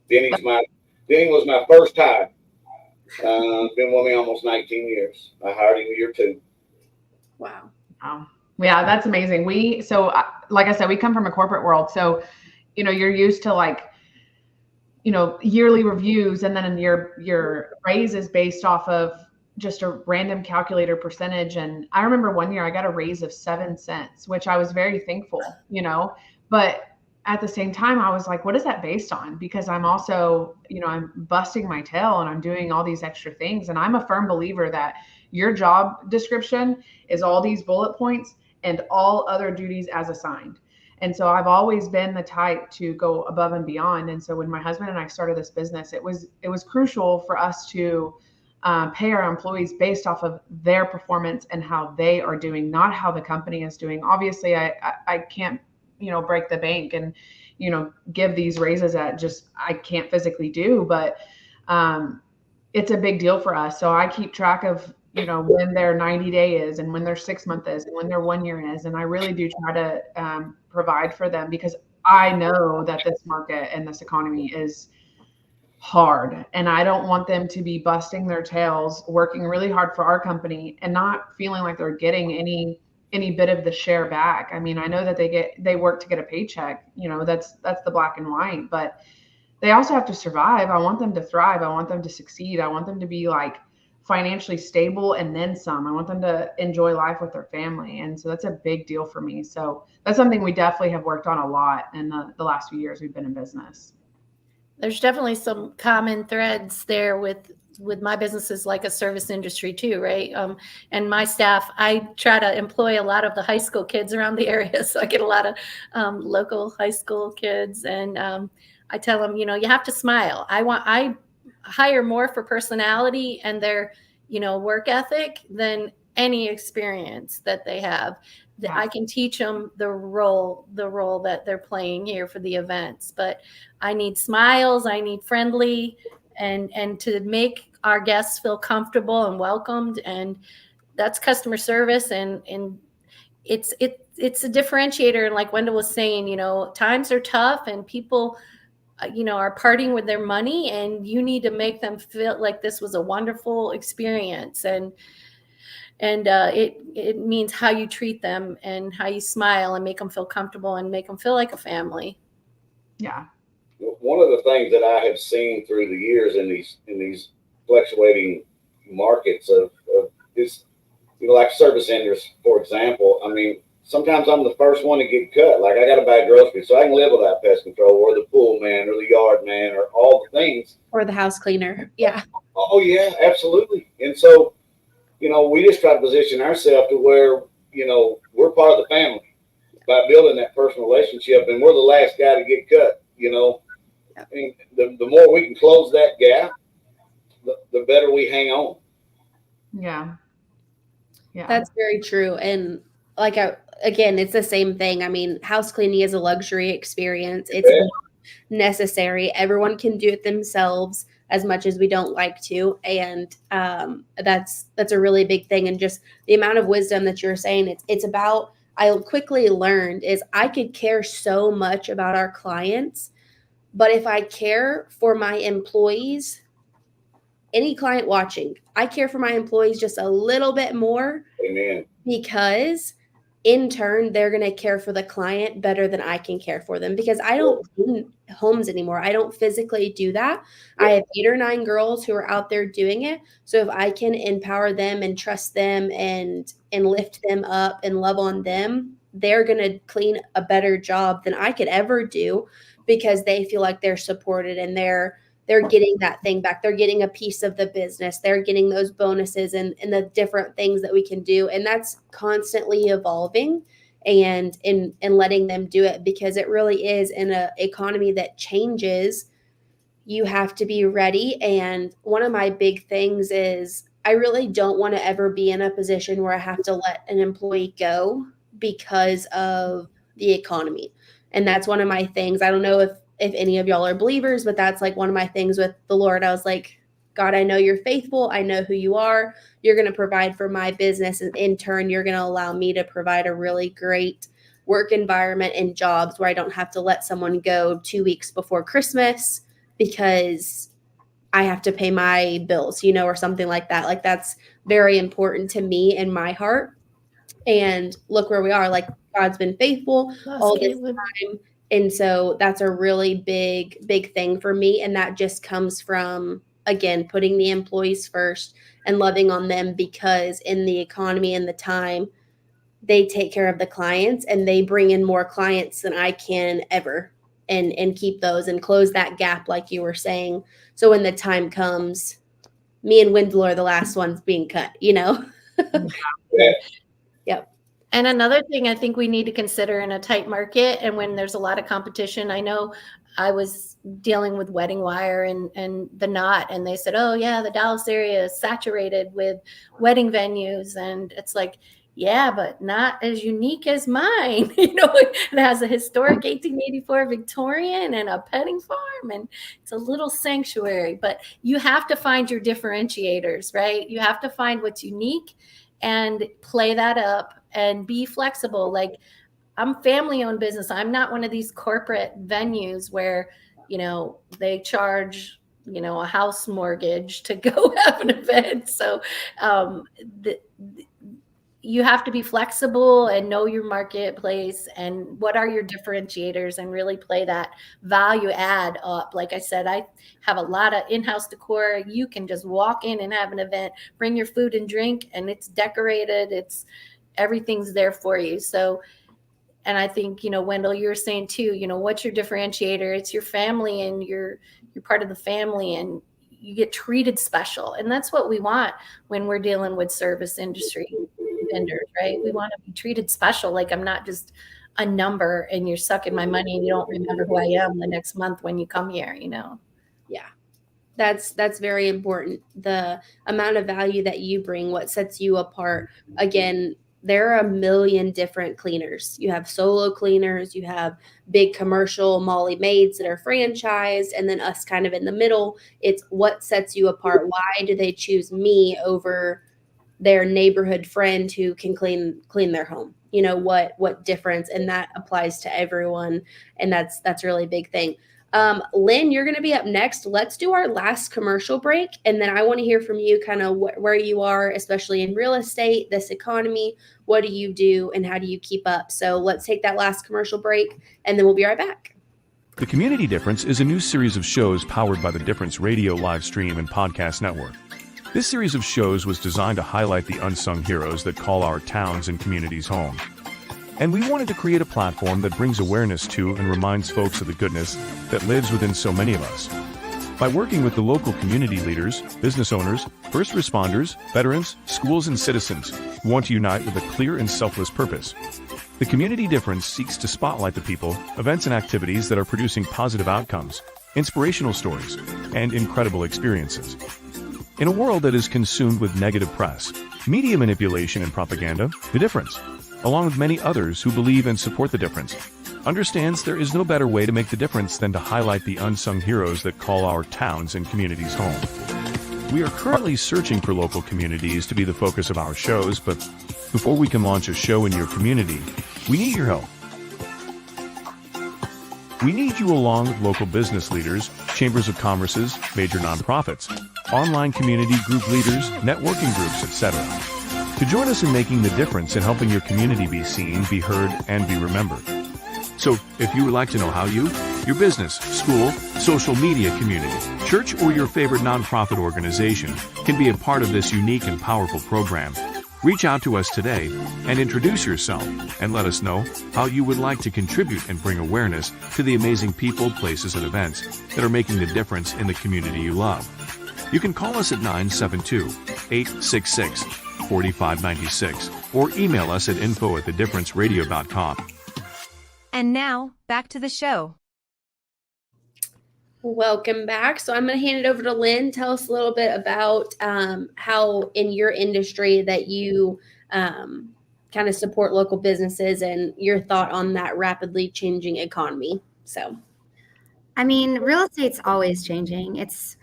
Denny was my first hire. Been with me almost 19 years. I hired him year 2. Wow. Yeah, that's amazing. Like I said, we come from a corporate world. So, you're used to yearly reviews, and then your raise is based off of just a random calculator percentage. And I remember one year I got a raise of 7 cents, which I was very thankful, but at the same time, I was like, what is that based on? Because I'm also, I'm busting my tail and I'm doing all these extra things. And I'm a firm believer that your job description is all these bullet points and all other duties as assigned. And so I've always been the type to go above and beyond. And so when my husband and I started this business, it was crucial for us to pay our employees based off of their performance and how they are doing, not how the company is doing. Obviously, I can't, break the bank and, give these raises that just I can't physically do, but it's a big deal for us. So I keep track of, when their 90-day is and when their 6-month is and when their 1 year is. And I really do try to provide for them, because I know that this market and this economy is hard, and I don't want them to be busting their tails, working really hard for our company and not feeling like they're getting any bit of the share back. I mean, I know that they work to get a paycheck, that's the black and white, but they also have to survive. I want them to thrive. I want them to succeed. I want them to be like financially stable and then some. I want them to enjoy life with their family. And so that's a big deal for me. So that's something we definitely have worked on a lot in the last few years we've been in business. There's definitely some common threads there with my businesses, like a service industry too, right? And my staff, I try to employ a lot of the high school kids around the area. So I get a lot of local high school kids, and I tell them, you have to smile. I hire more for personality and their, work ethic than any experience that they have. That I can teach them the role that they're playing here for the events. But I need smiles, I need friendly, and to make our guests feel comfortable and welcomed. And that's customer service, and it's a differentiator. And like Wendell was saying, times are tough and people are parting with their money, and you need to make them feel like this was a wonderful experience. And it means how you treat them and how you smile and make them feel comfortable and make them feel like a family. Yeah. One of the things that I have seen through the years in these fluctuating markets of is, like service industry, for example. I mean, sometimes I'm the first one to get cut. Like, I got to buy groceries, so I can live without pest control or the pool man or the yard man or all the things. Or the house cleaner. Yeah. Oh yeah, absolutely. And so, we just try to position ourselves to where, we're part of the family by building that personal relationship, and we're the last guy to get cut. I mean, the more we can close that gap, the better we hang on. Yeah. That's very true. And again, it's the same thing. I mean, house cleaning is a luxury experience. It's necessary. Everyone can do it themselves, as much as we don't like to. And that's a really big thing. And just the amount of wisdom that you're saying, it's about, I quickly learned is I could care so much about our clients, but if I care for my employees, any client watching, I care for my employees just a little bit more. Amen. Because in turn, they're going to care for the client better than I can care for them, because I don't clean homes anymore. I don't physically do that. I have 8 or 9 girls who are out there doing it. So if I can empower them and trust them and lift them up and love on them, they're going to clean a better job than I could ever do, because they feel like they're supported and they're getting that thing back. They're getting a piece of the business. They're getting those bonuses and the different things that we can do. And that's constantly evolving and letting them do it, because it really is in an economy that changes. You have to be ready. And one of my big things is I really don't want to ever be in a position where I have to let an employee go because of the economy. And that's one of my things. I don't know if any of y'all are believers, but that's like one of my things with the Lord. I was like, God, I know you're faithful. I know who you are. You're going to provide for my business. And in turn, you're going to allow me to provide a really great work environment and jobs where I don't have to let someone go 2 weeks before Christmas because I have to pay my bills, or something like that. Like, that's very important to me in my heart. And look where we are. Like, God's been faithful all this time. And so that's a really big thing for me. And that just comes from, again, putting the employees first and loving on them, because in the economy and the time, they take care of the clients and they bring in more clients than I can ever, and keep those and close that gap, like you were saying. So when the time comes, me and Wendell are the last ones being cut, Yeah. Yep. And another thing I think we need to consider in a tight market and when there's a lot of competition, I know I was dealing with Wedding Wire and The Knot, and they said, oh, yeah, the Dallas area is saturated with wedding venues. And it's like, yeah, but not as unique as mine. It has a historic 1884 Victorian and a petting farm, and it's a little sanctuary. But you have to find your differentiators, right? You have to find what's unique and play that up and be flexible. Like, I'm family-owned business. I'm not one of these corporate venues where, they charge, a house mortgage to go have an event. So you have to be flexible and know your marketplace and what are your differentiators and really play that value add up. Like I said, I have a lot of in-house decor. You can just walk in and have an event, bring your food and drink, and it's decorated. Everything's there for you. So, and I think, Wendell, you're saying too, what's your differentiator? It's your family, and you're part of the family, and you get treated special. And that's what we want when we're dealing with service industry vendors, right? We want to be treated special. Like, I'm not just a number and you're sucking my money and you don't remember who I am the next month when you come here, Yeah. That's very important. The amount of value that you bring, what sets you apart. Again, there are a million different cleaners. You have solo cleaners, you have big commercial Molly maids that are franchised, and then us kind of in the middle. It's what sets you apart. Why do they choose me over their neighborhood friend who can clean their home? What difference? And that applies to everyone. And that's really a big thing. Lynn, you're going to be up next. Let's do our last commercial break. And then I want to hear from you kind of where you are, especially in real estate, this economy. What do you do and how do you keep up? So let's take that last commercial break and then we'll be right back. The Community Difference is a new series of shows powered by the Difference Radio live stream and podcast network. This series of shows was designed to highlight the unsung heroes that call our towns and communities home. And we wanted to create a platform that brings awareness to and reminds folks of the goodness that lives within so many of us. By working with the local community leaders, business owners, first responders, veterans, schools, and citizens, we want to unite with a clear and selfless purpose. The Community Difference seeks to spotlight the people, events, and activities that are producing positive outcomes, inspirational stories, and incredible experiences. In a world that is consumed with negative press, media manipulation, and propaganda, The Difference, along with many others who believe and support The Difference, understands there is no better way to make the difference than to highlight the unsung heroes that call our towns and communities home. We are currently searching for local communities to be the focus of our shows, but before we can launch a show in your community, we need your help. We need you along with local business leaders, chambers of commerces, major nonprofits, online community group leaders, networking groups, etc., to join us in making the difference in helping your community be seen, be heard, and be remembered. So, if you would like to know how you, your business, school, social media community, church, or your favorite nonprofit organization can be a part of this unique and powerful program, reach out to us today and introduce yourself and let us know how you would like to contribute and bring awareness to the amazing people, places, and events that are making the difference in the community you love. You can call us at 972-866-4596 or email us at info@thedifferenceradio.com. And now, back to the show. Welcome back. So I'm going to hand it over to Lynn. Tell us a little bit about how in your industry that you kind of support local businesses and your thought on that rapidly changing economy. So, I mean, real estate's always changing. It's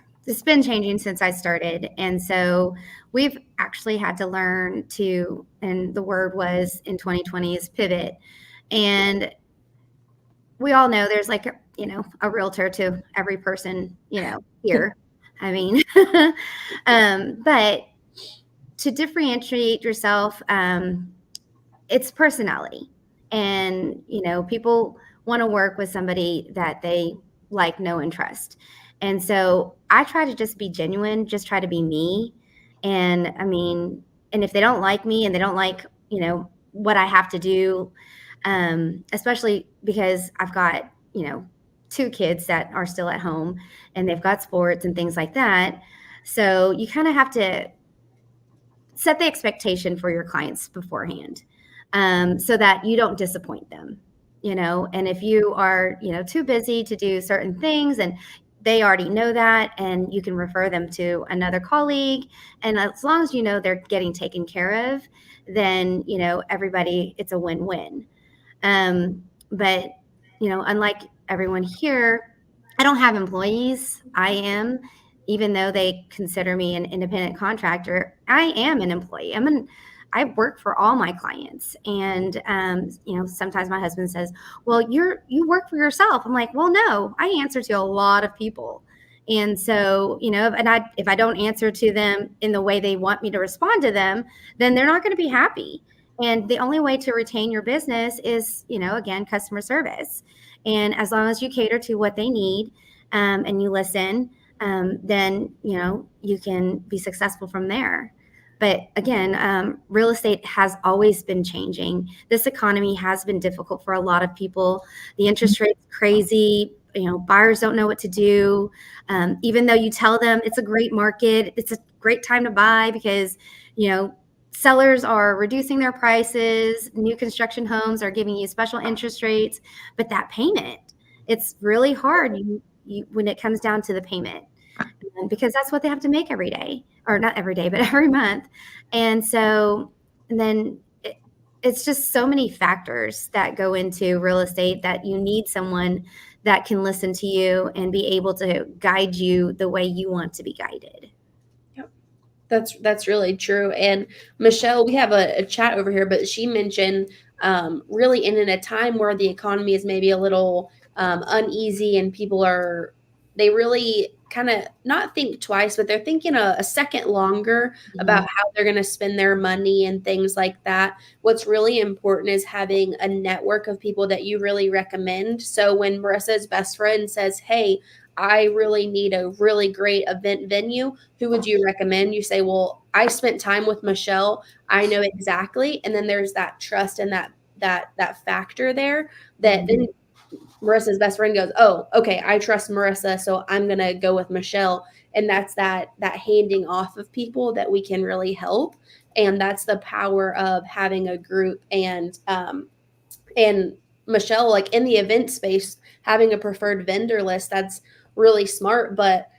been changing since I started. And so we've actually had to learn to, and the word was in 2020 is pivot. And we all know there's like, a realtor to every person, here. I mean, but to differentiate yourself, it's personality. And, people want to work with somebody that they like, know, and trust. And so I try to just be genuine, just try to be me. And I mean, and if they don't like me and they don't like, what I have to do, especially because I've got, 2 kids that are still at home and they've got sports and things like that. So you kind of have to set the expectation for your clients beforehand. so that you don't disappoint them, and if you are, too busy to do certain things and they already know that, and you can refer them to another colleague. And as long as they're getting taken care of, then, everybody, it's a win-win. But, unlike everyone here, I don't have employees. Even though they consider me an independent contractor, I am an employee. I work for all my clients. And, sometimes my husband says, well, you work for yourself. I'm like, well, no, I answer to a lot of people. And so, if I don't answer to them in the way they want me to respond to them, then they're not going to be happy. And the only way to retain your business is, again, customer service. And as long as you cater to what they need, and you listen, then, you can be successful from there. But again, real estate has always been changing. This economy has been difficult for a lot of people. The interest rate's crazy. Buyers don't know what to do. Even though you tell them it's a great market, it's a great time to buy because, sellers are reducing their prices. New construction homes are giving you special interest rates. But that payment, it's really hard when it comes down to the payment. Because that's what they have to make every day, or not every day, but every month. And then it's just so many factors that go into real estate that you need someone that can listen to you and be able to guide you the way you want to be guided. Yep. That's really true. And Michelle, we have a chat over here, but she mentioned really in a time where the economy is maybe a little uneasy and people they really kind of not think twice, but they're thinking a second longer about how they're going to spend their money and things like that. What's really important is having a network of people that you really recommend. So when Marissa's best friend says, hey, I really need a really great event venue, who would you recommend? You say, well, I spent time with Michelle. I know exactly. And then there's that trust and that factor there that then Marissa's best friend goes, oh, okay, I trust Marissa, so I'm going to go with Michelle. And that's that handing off of people that we can really help. And that's the power of having a group. And Michelle, like in the event space, having a preferred vendor list, that's really smart. But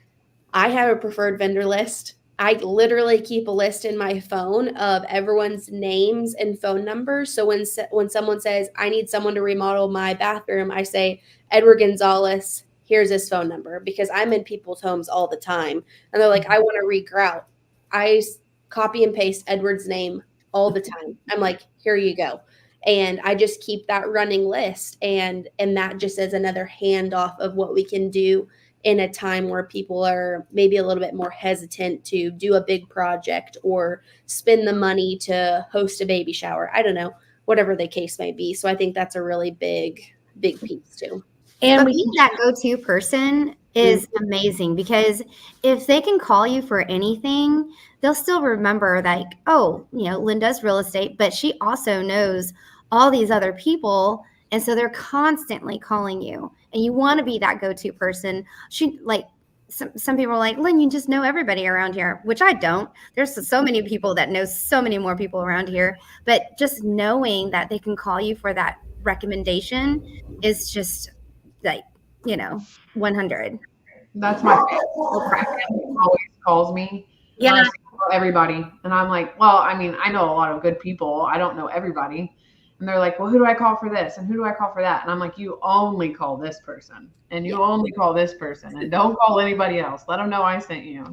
I have a preferred vendor list. I literally keep a list in my phone of everyone's names and phone numbers. So when someone says, I need someone to remodel my bathroom, I say, Edward Gonzalez, here's his phone number, because I'm in people's homes all the time. And they're like, I want to regrout. I copy and paste Edward's name all the time. I'm like, here you go. And I just keep that running list. And that just is another handoff of what we can do in a time where people are maybe a little bit more hesitant to do a big project or spend the money to host a baby shower. I don't know, whatever the case may be. So I think that's a really big piece too. And being that go-to person is amazing, because if they can call you for anything, they'll still remember like, oh, Lynn does real estate, but she also knows all these other people. And so they're constantly calling you, and you want to be that go-to person. Some people are like, Lynn, you just know everybody around here, which I don't. There's so many people that know so many more people around here, but just knowing that they can call you for that recommendation is just 100. That's my favorite. Always calls me. Yeah. Everybody. And I'm like, well, I mean, I know a lot of good people. I don't know everybody. And they're like, well, who do I call for this? And who do I call for that? And I'm like, you only call this person, and you only call this person, and don't call anybody else. Let them know I sent you,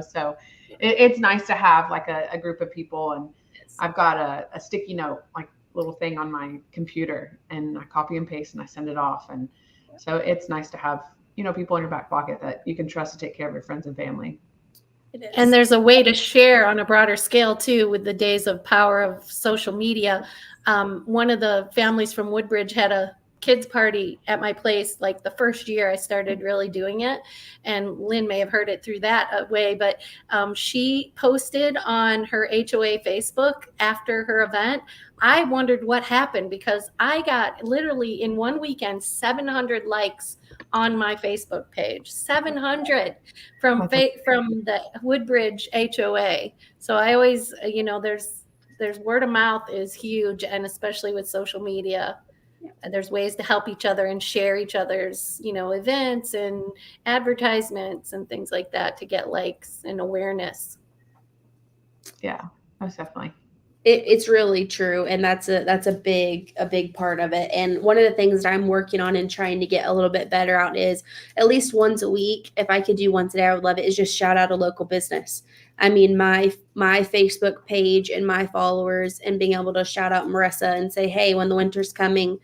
so it's nice to have like a group of people. And I've got a sticky note, like little thing on my computer, and I copy and paste and I send it off. And so it's nice to have, people in your back pocket that you can trust to take care of your friends and family. And there's a way to share on a broader scale too, with the days of power of social media. One of the families from Woodbridge had a kids party at my place, like the first year I started really doing it. And Lynn may have heard it through that way, but she posted on her HOA Facebook after her event. I wondered what happened, because I got literally in one weekend 700 likes on my Facebook page, 700 from the Woodbridge HOA. So I always, there's word of mouth is huge, and especially with social media. And there's ways to help each other and share each other's, events and advertisements and things like that to get likes and awareness. Yeah, most definitely. It's really true, and that's a big part of it. And one of the things that I'm working on and trying to get a little bit better out is at least once a week. If I could do once a day, I would love it. Is just shout out a local business. I mean, my Facebook page and my followers, and being able to shout out Marissa and say, hey, when the winter's coming,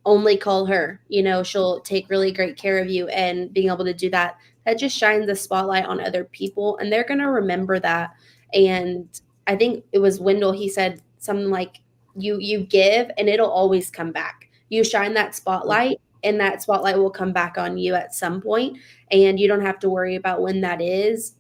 only call her. She'll take really great care of you. And being able to do that just shines the spotlight on other people, and they're gonna remember that. And I think it was Wendell, he said something like, you give and it'll always come back. You shine that spotlight and that spotlight will come back on you at some point, and you don't have to worry about when that is,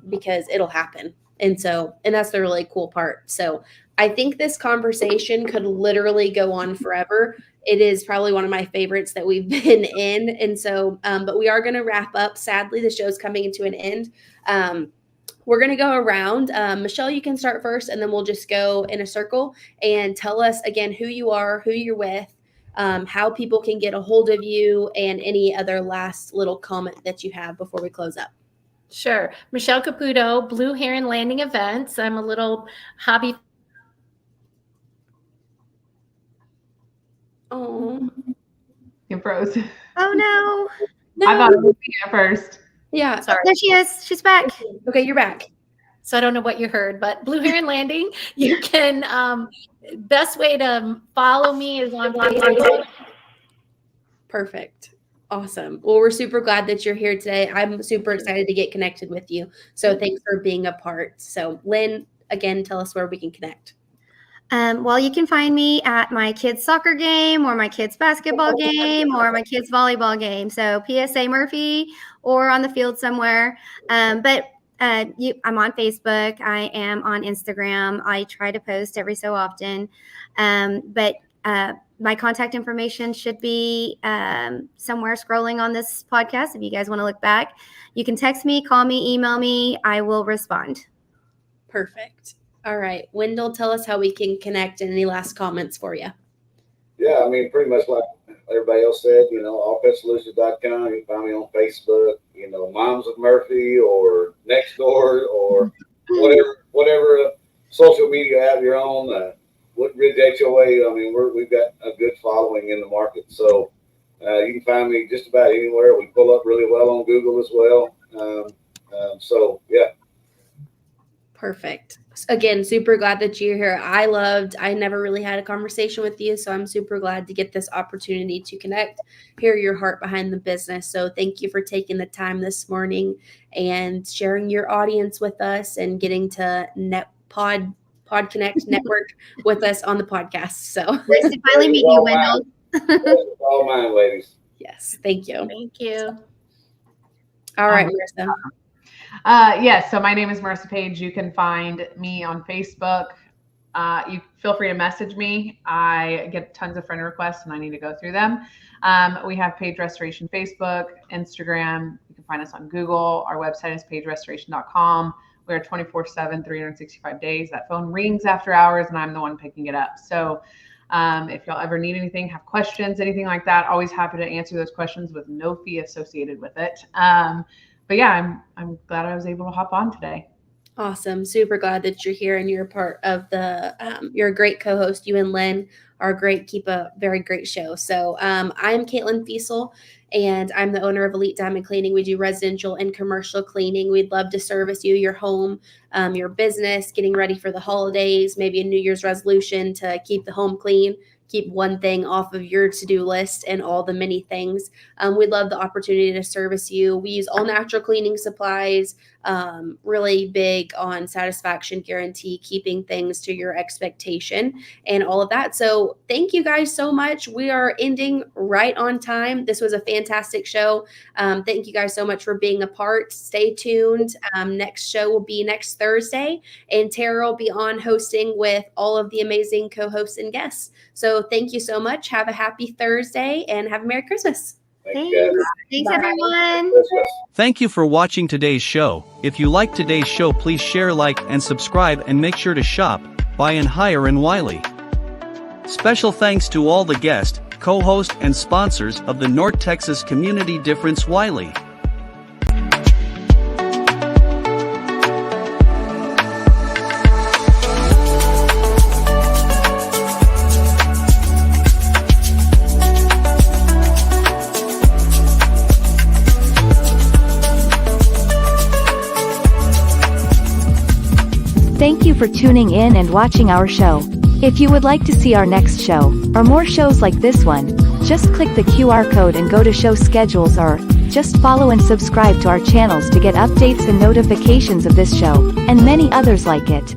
because it'll happen. And that's the really cool part. So I think this conversation could literally go on forever. It is probably one of my favorites that we've been in. And so, but we are going to wrap up. Sadly, the show's coming into an end. We're going to go around. Michelle, you can start first, and then we'll just go in a circle and tell us again who you are, who you're with, how people can get a hold of you, and any other last little comment that you have before we close up. Sure. Michelle Caputo, Blue Heron Landing Events. I'm a little hobby. Oh, You froze. Oh no. I thought it was me at first. Yeah. Sorry. There she is. She's back. Okay, you're back. So I don't know what you heard, but Blue Heron Landing, you can, best way to follow me is on Facebook. Perfect. Awesome. Well, we're super glad that you're here today. I'm super excited to get connected with you. So thanks for being a part. So Lynn, again, tell us where we can connect. Well, you can find me at my kids' soccer game, or my kids' basketball game, or my kids' volleyball game. So PSA Murphy, or on the field somewhere. I'm on Facebook. I am on Instagram. I try to post every so often. But my contact information should be somewhere scrolling on this podcast. If you guys want to look back, you can text me, call me, email me. I will respond. Perfect. All right. Wendell, tell us how we can connect, and any last comments for you. Yeah, I mean, pretty much like everybody else said, allpetsolutions.com. You can find me on Facebook, Moms of Murphy or Nextdoor or whatever social media app you're on. Woodridge HOA. I mean, we've got a good following in the market. So you can find me just about anywhere. We pull up really well on Google as well. Yeah. Perfect. Again, super glad that you're here. I never really had a conversation with you, so I'm super glad to get this opportunity to connect, hear your heart behind the business. So thank you for taking the time this morning and sharing your audience with us, and getting to Pod Connect network with us on the podcast. So Nice to finally meet you, Wendell. All mine, ladies. Yes, thank you. Thank you. All right, Marissa. Yes. So my name is Marissa Page. You can find me on Facebook. You feel free to message me. I get tons of friend requests and I need to go through them. We have Page Restoration Facebook, Instagram. You can find us on Google. Our website is pagerestoration.com. We're 24/7, 365 days. That phone rings after hours and I'm the one picking it up. So if y'all ever need anything, have questions, anything like that, always happy to answer those questions with no fee associated with it. But yeah, I'm glad I was able to hop on today. Awesome. Super glad that you're here, and you're a part of the, you're a great co-host. You and Lynn are great, keep a very great show. So I'm Caitlyn Fuessel, and I'm the owner of Elite Diamond Cleaning. We do residential and commercial cleaning. We'd love to service you, your home, your business, getting ready for the holidays, maybe a New Year's resolution to keep the home clean, keep one thing off of your to-do list and all the many things. We'd love the opportunity to service you. We use all natural cleaning supplies, really big on satisfaction guarantee, keeping things to your expectation and all of that. So thank you guys so much. We are ending right on time. This was a fantastic show. Thank you guys so much for being a part. Stay tuned. Next show will be next Thursday, and Tara will be on hosting with all of the amazing co-hosts and guests. So thank you so much. Have a happy Thursday and have a Merry Christmas. Thanks, everyone. Thank you for watching today's show. If you like today's show, please share, like, and subscribe, and make sure to shop by and hire in Wylie. Special thanks to all the guests, co-hosts and sponsors of the North Texas Community Difference-Wylie. Thank you for tuning in and watching our show. If you would like to see our next show, or more shows like this one, just click the QR code and go to show schedules, or just follow and subscribe to our channels to get updates and notifications of this show, and many others like it.